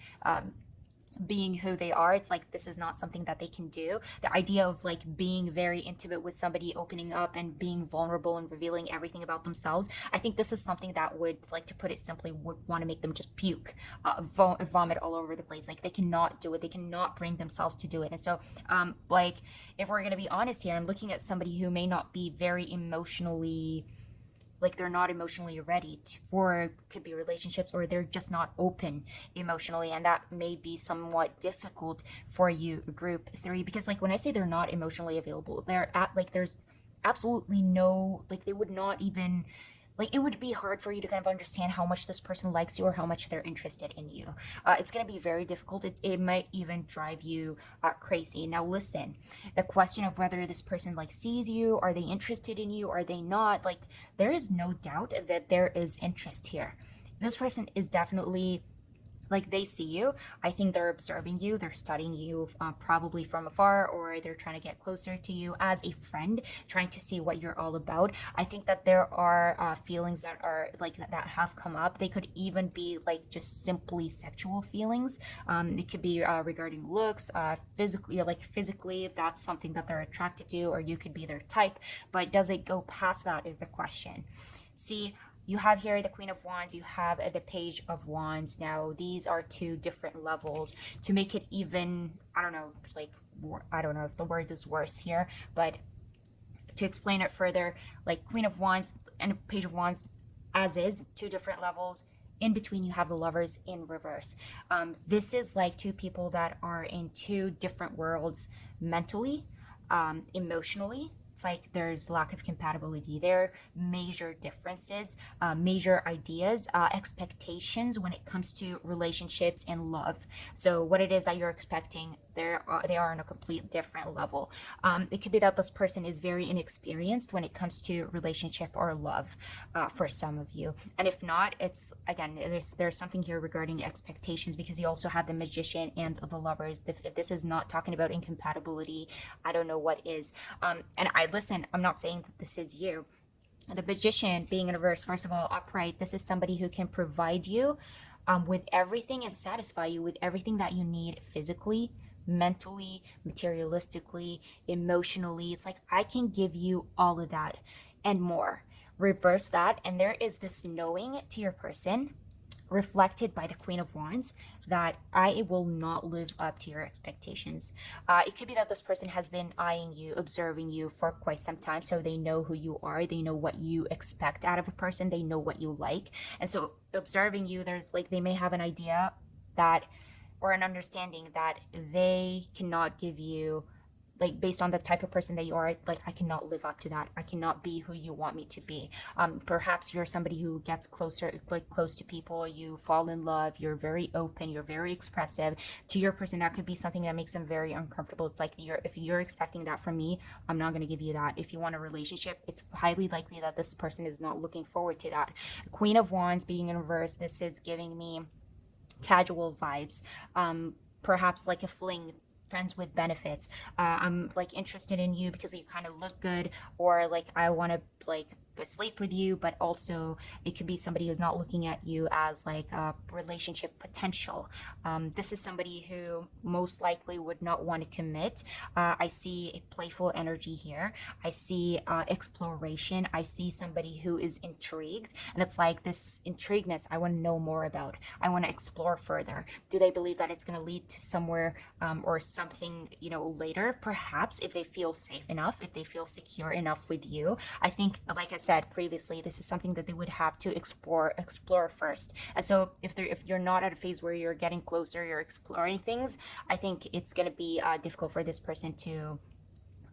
Being who they are. It's like this is not something that they can do. The idea of like being very intimate with somebody, opening up and being vulnerable and revealing everything about themselves, I think this is something that would, like, to put it simply, would want to make them just puke, vomit all over the place. Like, they cannot do it, they cannot bring themselves to do it. And so like, if we're going to be honest here, I'm looking at somebody who may not be very emotionally, like, they're not emotionally ready for, could be relationships, or they're just not open emotionally, and that may be somewhat difficult for you, group 3, because like when I say they're not emotionally available, they're at, like, there's absolutely no, like, they would not even, like, it would be hard for you to kind of understand how much this person likes you or how much they're interested in you. It's going to be very difficult. It might even drive you crazy. Now listen, the question of whether this person like sees you, are they interested in you, are they not, like, there is no doubt that there is interest here. This person is definitely, like, they see you. I think they're observing you, they're studying you, probably from afar, or they're trying to get closer to you as a friend, trying to see what you're all about. I think that there are feelings that are like that have come up. They could even be like just simply sexual feelings. It could be regarding looks, physically, like physically, if that's something that they're attracted to, or you could be their type. But does it go past that is the question. See, you have here the Queen of Wands, you have the Page of Wands. Now, these are two different levels. To make it even, I don't know, like, I don't know if the word is worse here, but to explain it further, like Queen of Wands and Page of Wands, as is, two different levels. In between, you have the Lovers in reverse. This is like two people that are in two different worlds mentally, emotionally. It's like there's lack of compatibility there, major differences, major ideas, expectations when it comes to relationships and love. So what it is that you're expecting they are on a complete different level. It could be that this person is very inexperienced when it comes to relationship or love, for some of you. And if not, it's again, there's something here regarding expectations, because you also have the Magician and the Lovers. If this is not talking about incompatibility, I don't know what is. And I'm not saying that this is you. The Magician being in reverse, first of all, upright, this is somebody who can provide you with everything and satisfy you with everything that you need physically, mentally, materialistically, emotionally. It's like, I can give you all of that and more. Reverse that, and there is this knowing to your person, reflected by the Queen of Wands, that I will not live up to your expectations. It could be that this person has been eyeing you, observing you for quite some time, so they know who you are, they know what you expect out of a person, they know what you like. And so observing you, there's like, they may have an idea that, or an understanding that they cannot give you, like, based on the type of person that you are, like, I cannot live up to that, I cannot be who you want me to be. Perhaps you're somebody who gets closer, like close to people, you fall in love, you're very open, you're very expressive. To your person, that could be something that makes them very uncomfortable. It's like, if you're expecting that from me, I'm not going to give you that. If you want a relationship, it's highly likely that this person is not looking forward to that. Queen of Wands being in reverse, this is giving me casual vibes, perhaps like a fling, friends with benefits. I'm like interested in you because you kind of look good, or like I want to like sleep with you, but also it could be somebody who's not looking at you as like a relationship potential. This is somebody who most likely would not want to commit. I see a playful energy here. I see exploration. I see somebody who is intrigued, and it's like this intrigueness I want to know more about. I want to explore further. Do they believe that it's going to lead to somewhere, or something, later? Perhaps, if they feel safe enough, if they feel secure enough with you. I think, like I said previously, this is something that they would have to explore first. And so if you're not at a phase where you're getting closer, you're exploring things, I think it's going to be difficult for this person to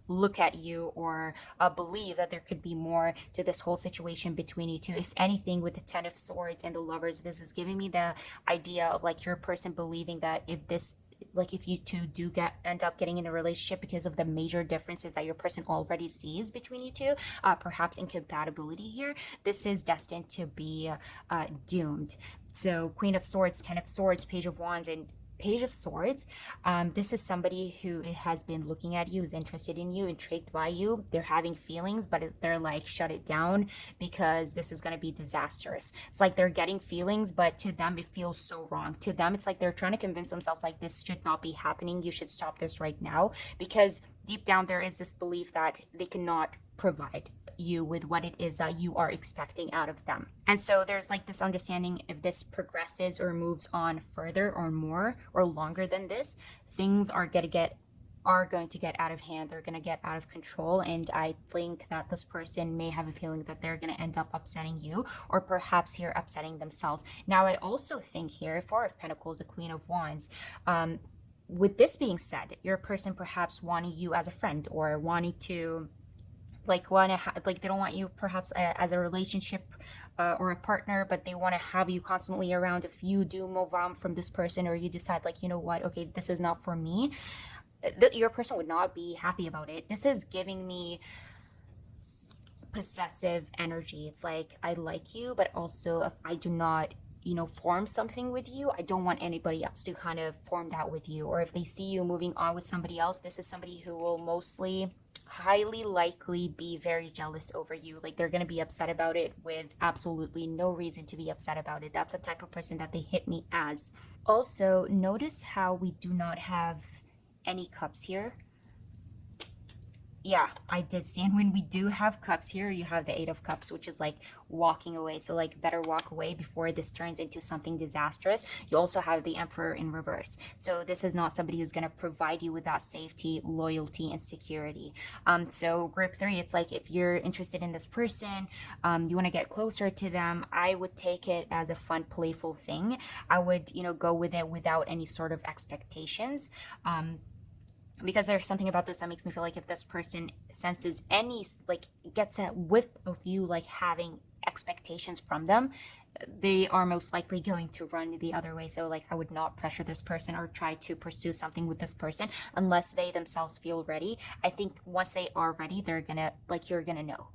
look at you, or believe that there could be more to this whole situation between you two. If anything, with the Ten of Swords and the Lovers, this is giving me the idea of like your person believing that if you two do end up getting in a relationship, because of the major differences that your person already sees between you two, perhaps incompatibility here, this is destined to be doomed. So Queen of Swords, Ten of Swords, Page of Wands, and Page of Swords. This is somebody who has been looking at you, is interested in you, intrigued by you. They're having feelings, but they're like, shut it down, because this is going to be disastrous. It's like they're getting feelings, but to them it feels so wrong. To them, it's like they're trying to convince themselves like, this should not be happening. You should stop this right now, because deep down there is this belief that they cannot provide you with what it is that you are expecting out of them. And so there's like this understanding, if this progresses or moves on further or more or longer than this, things are going to get out of hand. They're going to get out of control. And I think that this person may have a feeling that they're going to end up upsetting you, or perhaps here upsetting themselves. Now, I also think here, Four of Pentacles, the Queen of Wands, with this being said, your person perhaps wanting you as a friend, or wanting to like they don't want you perhaps as a relationship or a partner, but they want to have you constantly around. If you do move on from this person, or you decide like, you know what, okay, this is not for me, your person would not be happy about it. This is giving me possessive energy. It's like, I like you, but also if I do not form something with you, I don't want anybody else to kind of form that with you. Or if they see you moving on with somebody else, this is somebody who will highly likely be very jealous over you. Like, they're going to be upset about it with absolutely no reason to be upset about it. That's the type of person that they hit me as. Also, notice how we do not have any cups here. Yeah, I did see. And when we do have cups here, you have the Eight of Cups, which is like walking away. So like, better walk away before this turns into something disastrous. You also have the Emperor in reverse. So this is not somebody who's going to provide you with that safety, loyalty, and security. So group 3, it's like, if you're interested in this person, you want to get closer to them, I would take it as a fun, playful thing. I would, go with it without any sort of expectations. Because there's something about this that makes me feel like, if this person senses any, like, gets a whiff of you, like, having expectations from them, they are most likely going to run the other way. So like I would not pressure this person or try to pursue something with this person unless they themselves feel ready. I think once they are ready, they're gonna, like, you're gonna know,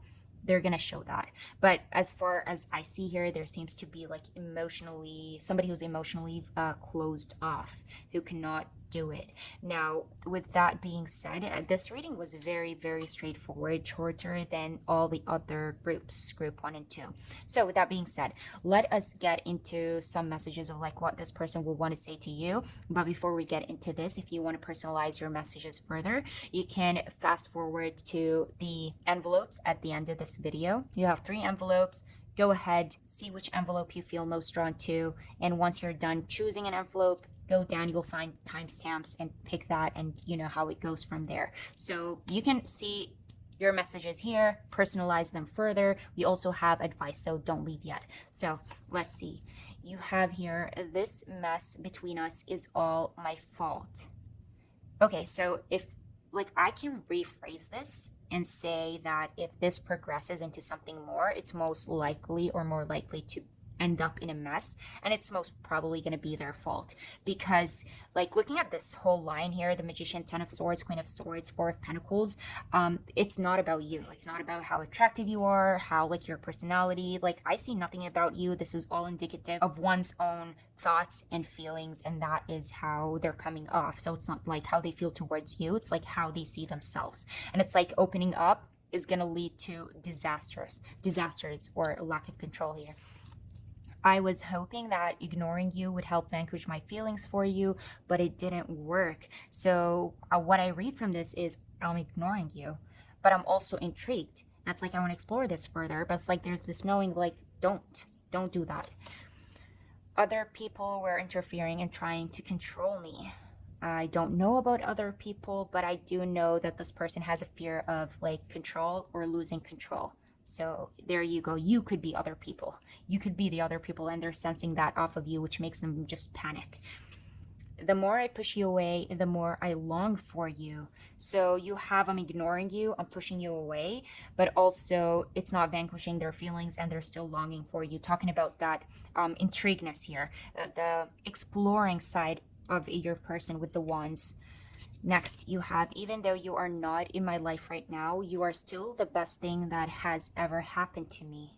they're gonna show that. But as far as I see here, there seems to be like emotionally, somebody who's emotionally closed off, who cannot do it. Now, with that being said, this reading was very, very straightforward, shorter than all the other groups, group 1 and 2. So with that being said, let us get into some messages of like what this person will want to say to you. But before we get into this, if you want to personalize your messages further, you can fast forward to the envelopes at the end of this video. You have 3 envelopes. Go ahead, see which envelope you feel most drawn to, and once you're done choosing an envelope, go down, you'll find timestamps and pick that, and you know how it goes from there. So you can see your messages here, personalize them further. We also have advice, so don't leave yet. So let's see. You have here, this mess between us is all my fault. Okay, so if, like, I can rephrase this and say that if this progresses into something more, it's most likely or more likely to end up in a mess, and it's most probably going to be their fault. Because like looking at this whole line here, the Magician, 10 of Swords, Queen of Swords, 4 of Pentacles, it's not about you. It's not about how attractive you are, how like your personality. Like I see nothing about you. This is all indicative of one's own thoughts and feelings, and that is how they're coming off. So it's not like how they feel towards you, it's like how they see themselves. And it's like opening up is going to lead to disasters or lack of control here. I was hoping that ignoring you would help vanquish my feelings for you, but it didn't work. So what I read from this is I'm ignoring you, but I'm also intrigued. That's like I want to explore this further, but it's like there's this knowing like don't do that. Other people were interfering and trying to control me. I don't know about other people, but I do know that this person has a fear of like control or losing control. So there you go. You could be other people. You could be the other people, and they're sensing that off of you, which makes them just panic. The more I push you away, the more I long for you. So you have, I'm ignoring you, I'm pushing you away, but also it's not vanquishing their feelings, and they're still longing for you. Talking about that intrigueness here, the exploring side of your person with the wands. Next, you have, even though you are not in my life right now, you are still the best thing that has ever happened to me.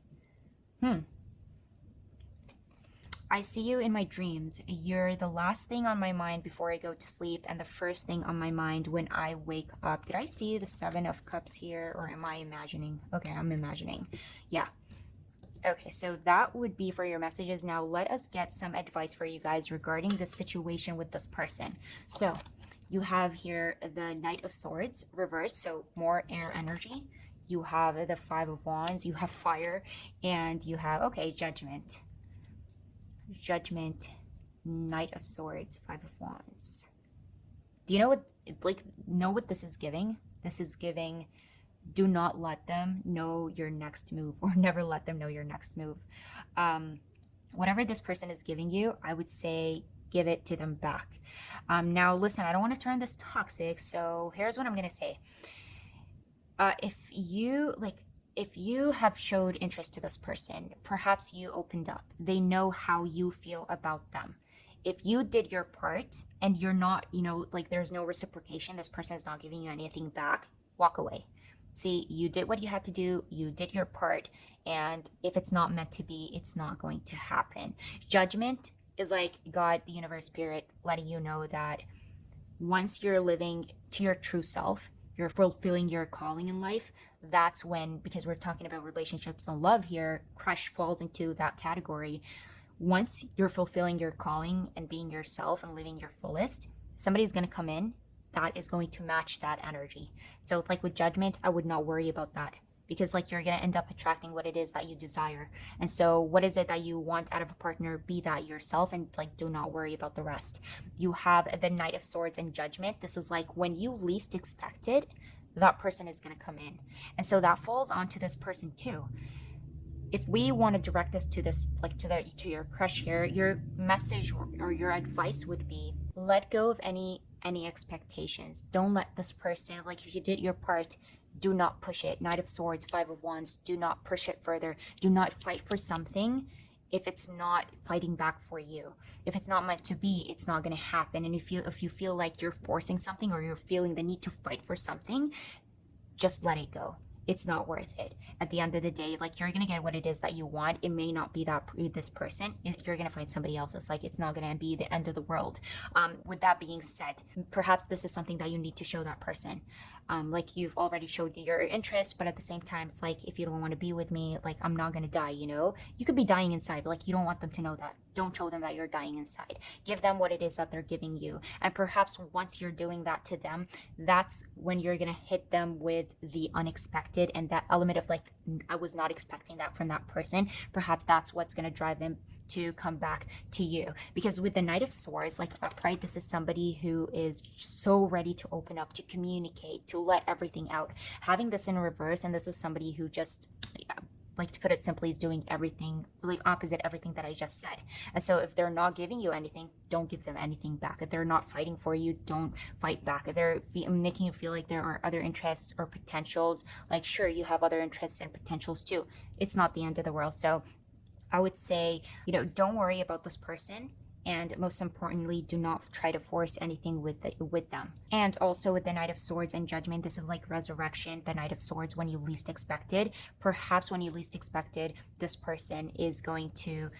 I see you in my dreams. You're the last thing on my mind before I go to sleep, and the first thing on my mind when I wake up. Did I see the 7 of Cups here, or am I imagining? Okay, I'm imagining. Yeah. Okay, so that would be for your messages. Now let us get some advice for you guys regarding the situation with this person. So you have here the Knight of Swords reversed, so more air energy. You have the 5 of Wands, you have fire, and you have, okay, Judgment. Judgment, Knight of Swords, 5 of Wands. Do you know what, like, know what this is giving? This is giving, do not let them know your next move, or never let them know your next move. Whatever this person is giving you, I would say give it to them back. Now, listen, I don't want to turn this toxic, so here's what I'm going to say. If you have showed interest to this person, perhaps you opened up. They know how you feel about them. If you did your part and you're not, like there's no reciprocation, this person is not giving you anything back, walk away. See, you did what you had to do, you did your part, and if it's not meant to be, it's not going to happen. Judgment is like God, the universe, spirit, letting you know that once you're living to your true self, you're fulfilling your calling in life, that's when, because we're talking about relationships and love here, crush falls into that category. Once you're fulfilling your calling and being yourself and living your fullest, somebody's going to come in that is going to match that energy. So like with Judgment, I would not worry about that, because like you're going to end up attracting what it is that you desire. And so what is it that you want out of a partner? Be that yourself, and like do not worry about the rest. You have the Knight of Swords and Judgment. This is like when you least expect it, that person is going to come in. And so that falls onto this person too. If we want to direct this to this, like to your crush here, your message or your advice would be, let go of any expectations. Don't let this person, like if you did your part, do not push it. Knight of Swords, Five of Wands, do not push it further. Do not fight for something if it's not fighting back for you. If it's not meant to be, it's not going to happen. And if you feel like you're forcing something or you're feeling the need to fight for something, just let it go. It's not worth it. At the end of the day, like, you're gonna get what it is that you want. It may not be this person. You're gonna find somebody else. It's like, it's not gonna be the end of the world. With that being said, perhaps this is something that you need to show that person. Like, you've already showed your interest, but at the same time, it's like, if you don't want to be with me, like, I'm not gonna die. You could be dying inside, but like, you don't want them to know that. Don't show them that you're dying inside. Give them what it is that they're giving you. And perhaps once you're doing that to them, that's when you're gonna hit them with the unexpected and that element of like, I was not expecting that from that person. Perhaps that's what's gonna drive them to come back to you. Because with the Knight of Swords, like, upright, this is somebody who is so ready to open up, to communicate, to let everything out. Having this in reverse, and this is somebody who just, like, to put it simply, is doing everything like opposite everything that I just said. And so if they're not giving you anything, don't give them anything back. If they're not fighting for you, don't fight back. If they're making you feel like there are other interests or potentials, like, sure, you have other interests and potentials too. It's not the end of the world. So I would say, don't worry about this person. And most importantly, do not try to force anything with them. And also with the Knight of Swords and Judgment, this is like resurrection. The Knight of Swords, when you least expected, perhaps when you least expected, this person is going to,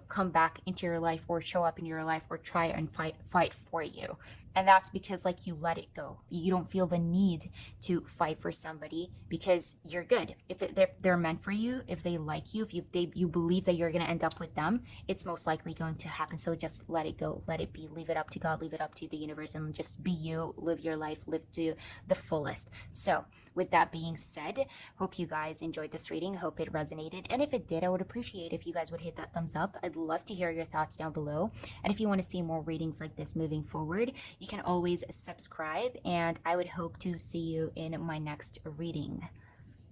come back into your life or show up in your life or try and fight for you. And that's because, like, you let it go. You don't feel the need to fight for somebody because you're good. If they're meant for you, if they like you, if you believe that you're going to end up with them, it's most likely going to happen. So just let it go, let it be, leave it up to God, leave it up to the universe, and just be you, live your life, live to the fullest. So with that being said, hope you guys enjoyed this reading. Hope it resonated. And if it did, I would appreciate if you guys would hit that thumbs up. I'd love to hear your thoughts down below. And if you want to see more readings like this moving forward, you can always subscribe, and I would hope to see you in my next reading.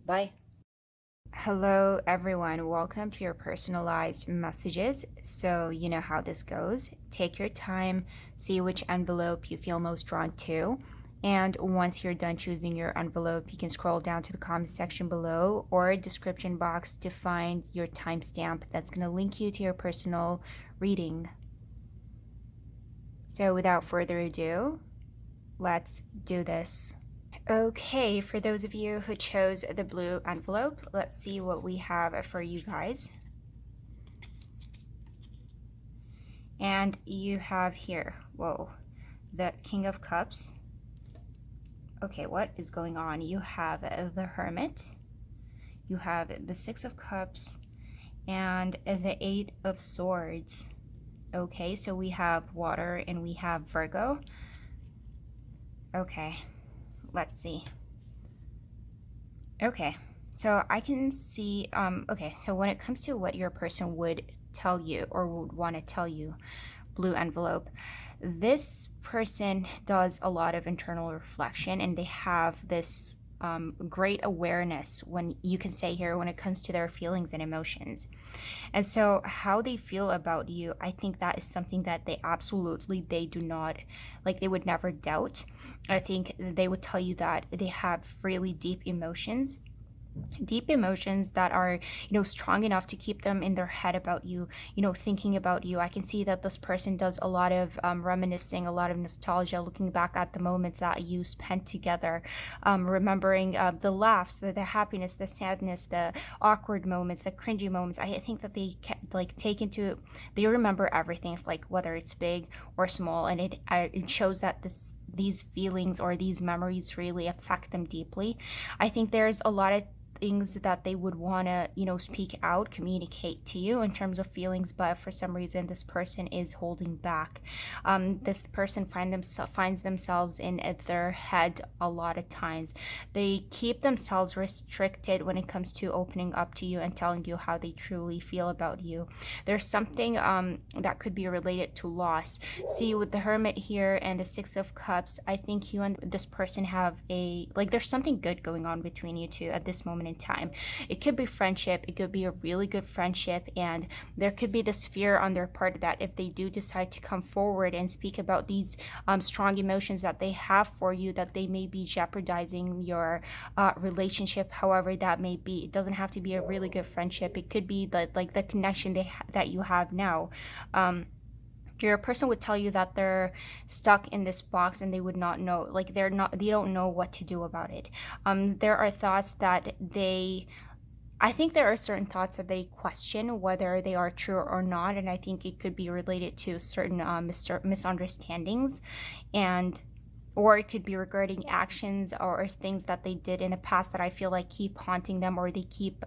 Bye. Hello everyone, welcome to your personalized messages. So you know how this goes. Take your time, see which envelope you feel most drawn to. And once you're done choosing your envelope, you can scroll down to the comment section below or description box to find your timestamp that's going to link you to your personal reading. So without further ado, let's do this. Okay, for those of you who chose the blue envelope, let's see what we have for you guys. And you have here, whoa, the King of Cups. Okay, what is going on? You have the Hermit, you have the Six of Cups, and the Eight of Swords. Okay, so we have water and we have Virgo. Okay, let's see. Okay, so I can see, okay, so when it comes to what your person would tell you or would want to tell you, blue envelope, this person does a lot of internal reflection, and they have this great awareness, when you can say here, when it comes to their feelings and emotions. And so how they feel about you, I think that is something that they do not, like, they would never doubt. I think they would tell you that they have really deep emotions that are, strong enough to keep them in their head about you, thinking about you. I can see that this person does a lot of reminiscing, a lot of nostalgia, looking back at the moments that you spent together, remembering the laughs, the happiness, the sadness, the awkward moments, the cringy moments. I think that they they remember everything, like whether it's big or small, and it shows that these feelings or these memories really affect them deeply. I think there's a lot of things that they would want to, speak out, communicate to you in terms of feelings, but for some reason this person is holding back. This person finds themselves in their head a lot of times. They keep themselves restricted when it comes to opening up to you and telling you how they truly feel about you. There's something that could be related to loss. See, with the Hermit here and the Six of Cups, I think you and this person have there's something good going on between you two at this moment in time. It could be friendship, it could be a really good friendship, and there could be this fear on their part that if they do decide to come forward and speak about these strong emotions that they have for you, that they may be jeopardizing your relationship, however that may be. It doesn't have to be a really good friendship. It could be like the connection that you have now. Your person would tell you that they're stuck in this box and they would not know, like they don't know what to do about it. There are thoughts that I think there are certain thoughts that they question whether they are true or not, and I think it could be related to certain misunderstandings, and or it could be regarding actions or things that they did in the past that I feel like keep haunting them, or they keep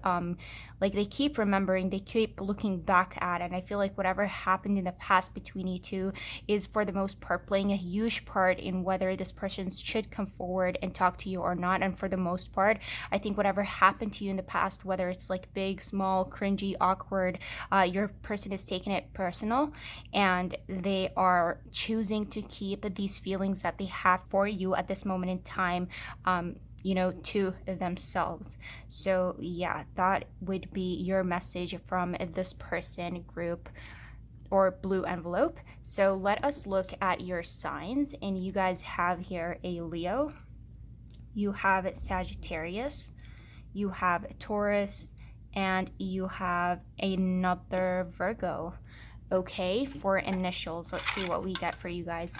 they keep remembering, they keep looking back at. And I feel like whatever happened in the past between you two is for the most part playing a huge part in whether this person should come forward and talk to you or not. And for the most part, I think whatever happened to you in the past, whether it's like big, small, cringy, awkward, your person is taking it personal, and they are choosing to keep these feelings that they have for you at this moment in time, to themselves. So yeah, that would be your message from this person, group, or blue envelope. So let us look at your signs, and you guys have here a Leo, you have Sagittarius, you have Taurus, and you have another Virgo. Okay, for initials, let's see what we get for you guys.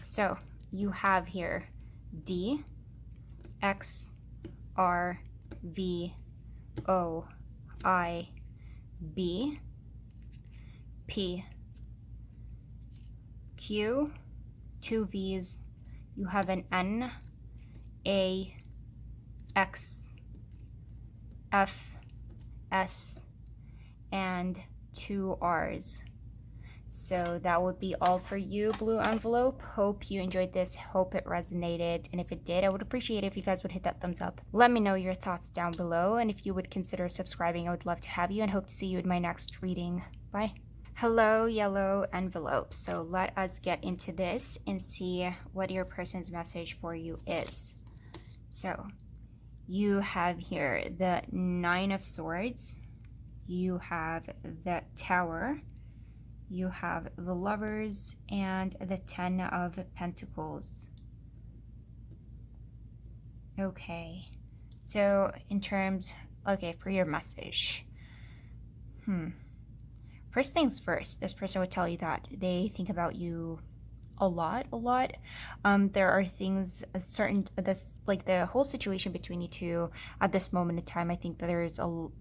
So you have here D, X, R, V, O, I, B, P, Q, two V's, you have an N, A, X, F, S, and two R's. So that would be all for you, blue envelope. Hope you enjoyed this. Hope it resonated. And if it did, I would appreciate it if you guys would hit that thumbs up. Let me know your thoughts down below. And if you would consider subscribing, I would love to have you, and hope to see you in my next reading. Bye. Hello, yellow envelope. So let us get into this and see what your person's message for you is. So you have here the Nine of Swords. You have the Tower. You have the Lovers and the Ten of Pentacles. Okay, so in terms, for your message. First things first, this person would tell you that they think about you a lot. There are things the whole situation between you two at this moment in time. I think that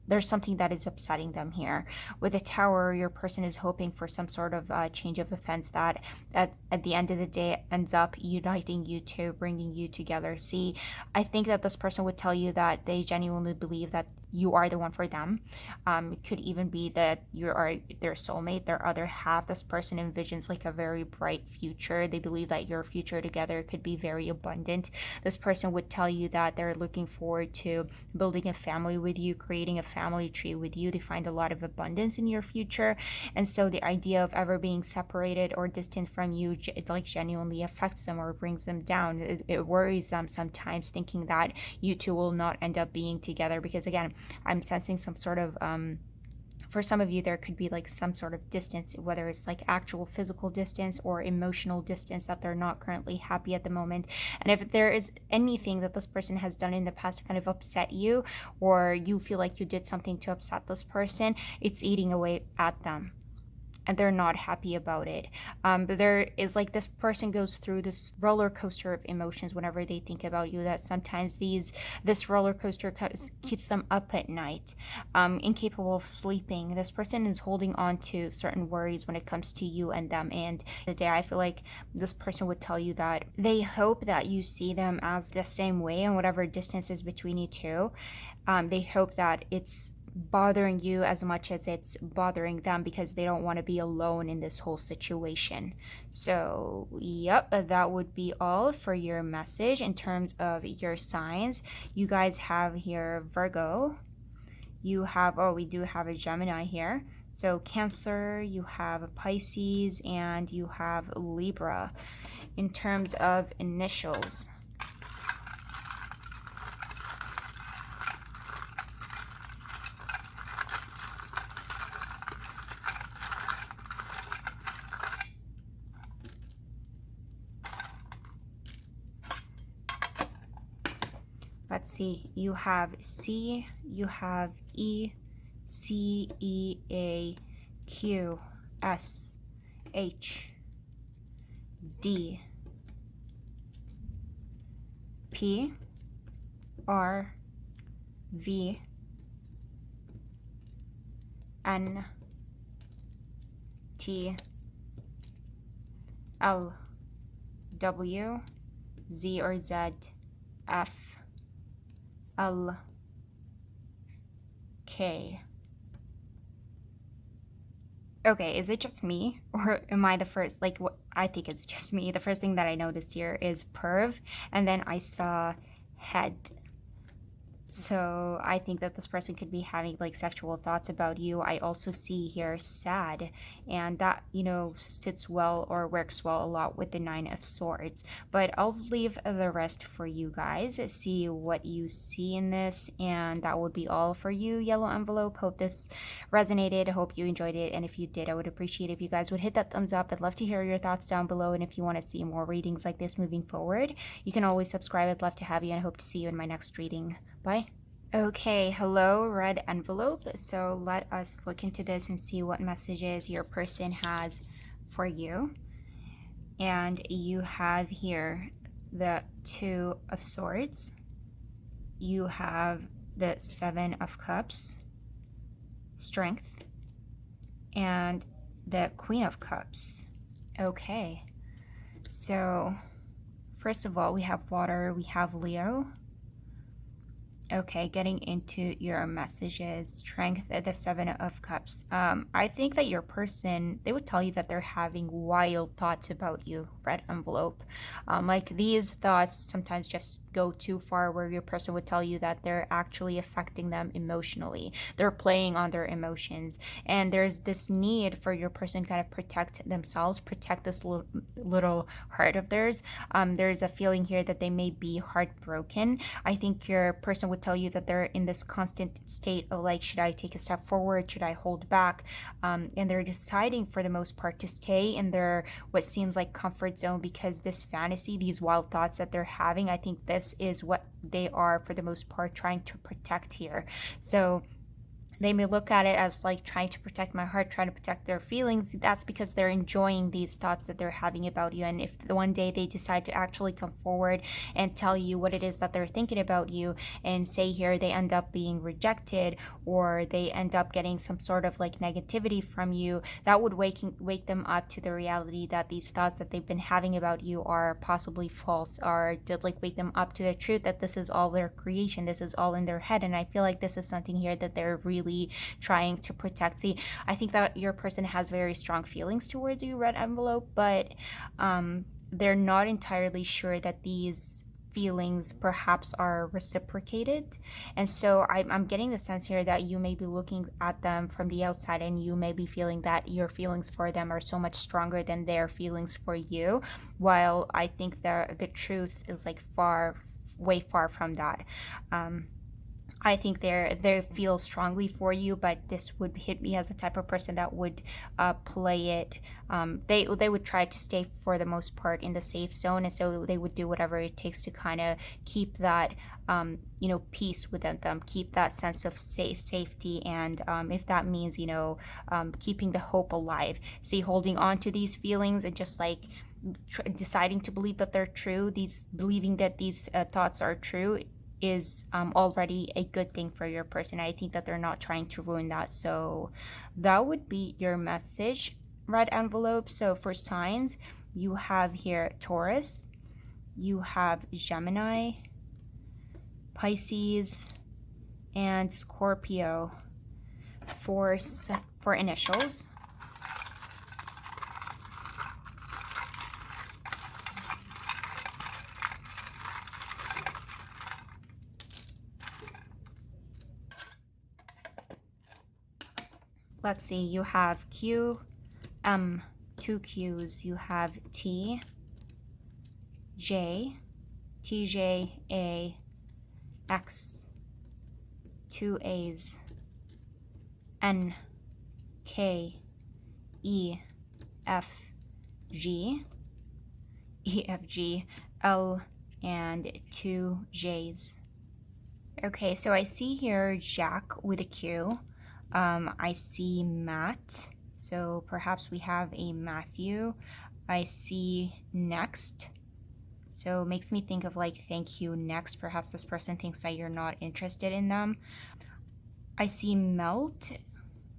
there's something that is upsetting them here. With the Tower, your person is hoping for some sort of change of events that at the end of the day ends up uniting you two, bringing you together. See, I think that this person would tell you that they genuinely believe that you are the one for them. It could even be that you are their soulmate, their other half. This person envisions like a very bright future. They believe that your future together could be very abundant. This person would tell you that they're looking forward to building a family with you, creating a family tree with you. They find a lot of abundance in your future. And so the idea of ever being separated or distant from you, it like genuinely affects them or brings them down. It worries them sometimes, thinking that you two will not end up being together, because again, I'm sensing some sort of for some of you, there could be like some sort of distance, whether it's like actual physical distance or emotional distance, that they're not currently happy at the moment. And if there is anything that this person has done in the past to kind of upset you, or you feel like you did something to upset this person, it's eating away at them, and they're not happy about it. But there is like this person goes through this roller coaster of emotions whenever they think about you, that sometimes this roller coaster keeps them up at night, incapable of sleeping. This person is holding on to certain worries when it comes to you and them. And the day, I feel like this person would tell you that they hope that you see them as the same way, and whatever distance is between you two, they hope that it's bothering you as much as it's bothering them, because they don't want to be alone in this whole situation. So yep, that would be all for your message in terms of your signs. You guys have here Virgo. You have, we do have a Gemini here. So Cancer, you have Pisces, and you have Libra. In terms of initials, let's see, you have C, you have E, C, E, A, Q, S, H, D, P, R, V, N, T, L, W, Z or Z, F, L, K. Okay, is it just me or am I the first? Like, what? I think it's just me. The first thing that I noticed here is perv, and then I saw head. So I think that this person could be having like sexual thoughts about you. I also see here sad, and that, you know, sits well or works well a lot with the Nine of Swords. But I'll leave the rest for you guys. See what you see in this, and that would be all for you, Yellow Envelope. Hope this resonated. Hope you enjoyed it, and if you did, I would appreciate if you guys would hit that thumbs up. I'd love to hear your thoughts down below, and if you want to see more readings like this moving forward, you can always subscribe. I'd love to have you, and I hope to see you in my next reading. Bye. Okay, hello, red envelope. So let us look into this and see what messages your person has for you. And you have here the Two of Swords. You have the Seven of Cups, Strength, and the Queen of Cups. Okay, so first of all, we have water, we have Leo. Okay, getting into your messages, Strength, the Seven of Cups. I think that your person, they would tell you that they're having wild thoughts about you, red envelope. Like these thoughts sometimes just go too far where your person would tell you that they're actually affecting them emotionally. They're playing on their emotions. And there's this need for your person to kind of protect themselves, protect this little heart of theirs. There's a feeling here that they may be heartbroken. I think your person would tell you that they're in this constant state of like, should I take a step forward? Should I hold back? And they're deciding for the most part to stay in their what seems like comfort zone, because this fantasy, these wild thoughts that they're having, I think this is what they are for the most part trying to protect here. So they may look at it as like trying to protect my heart, trying to protect their feelings. That's because they're enjoying these thoughts that they're having about you. And if one day they decide to actually come forward and tell you what it is that they're thinking about you, and say here they end up being rejected, or they end up getting some sort of like negativity from you, that would wake them up to the reality that these thoughts that they've been having about you are possibly false, or just like wake them up to the truth that this is all their creation, this is all in their head. And I feel like this is something here that they're really trying to protect. See, I think that your person has very strong feelings towards you, red envelope, but they're not entirely sure that these feelings perhaps are reciprocated. And so I'm getting the sense here that you may be looking at them from the outside, and you may be feeling that your feelings for them are so much stronger than their feelings for you, while I think the truth is like way far from that. I think they feel strongly for you, but this would hit me as a type of person that would play it. They would try to stay for the most part in the safe zone, and so they would do whatever it takes to kind of keep that peace within them, keep that sense of safety, and if that means keeping the hope alive. See, holding on to these feelings and just like deciding to believe that they're true, believing that these thoughts are true, is already a good thing for your person. I think that they're not trying to ruin that. So that would be your message, red envelope. So for signs, you have here Taurus, you have Gemini, Pisces, and Scorpio for initials. let's see, you have Q, M, 2 Q's, you have T, J, TJ, A, X, 2 A's, N, K, E, F, G, E, F, G, L, and 2 J's. Okay, so I see here Jack with a Q. I see Matt, so perhaps we have a Matthew. I see next, so it makes me think of like thank you next. Perhaps this person thinks that you're not interested in them. I see melt,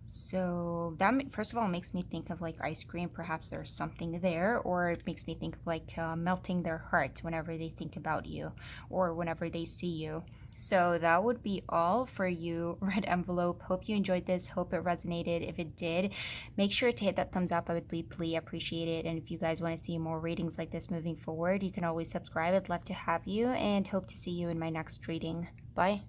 so that first of all makes me think of like ice cream. Perhaps there's something there, or it makes me think of like melting their heart whenever they think about you or whenever they see you. So that would be all for you, Red Envelope. Hope you enjoyed this. Hope it resonated. If it did, make sure to hit that thumbs up. I would deeply appreciate it. And if you guys want to see more readings like this moving forward, you can always subscribe. I'd love to have you and hope to see you in my next reading. Bye.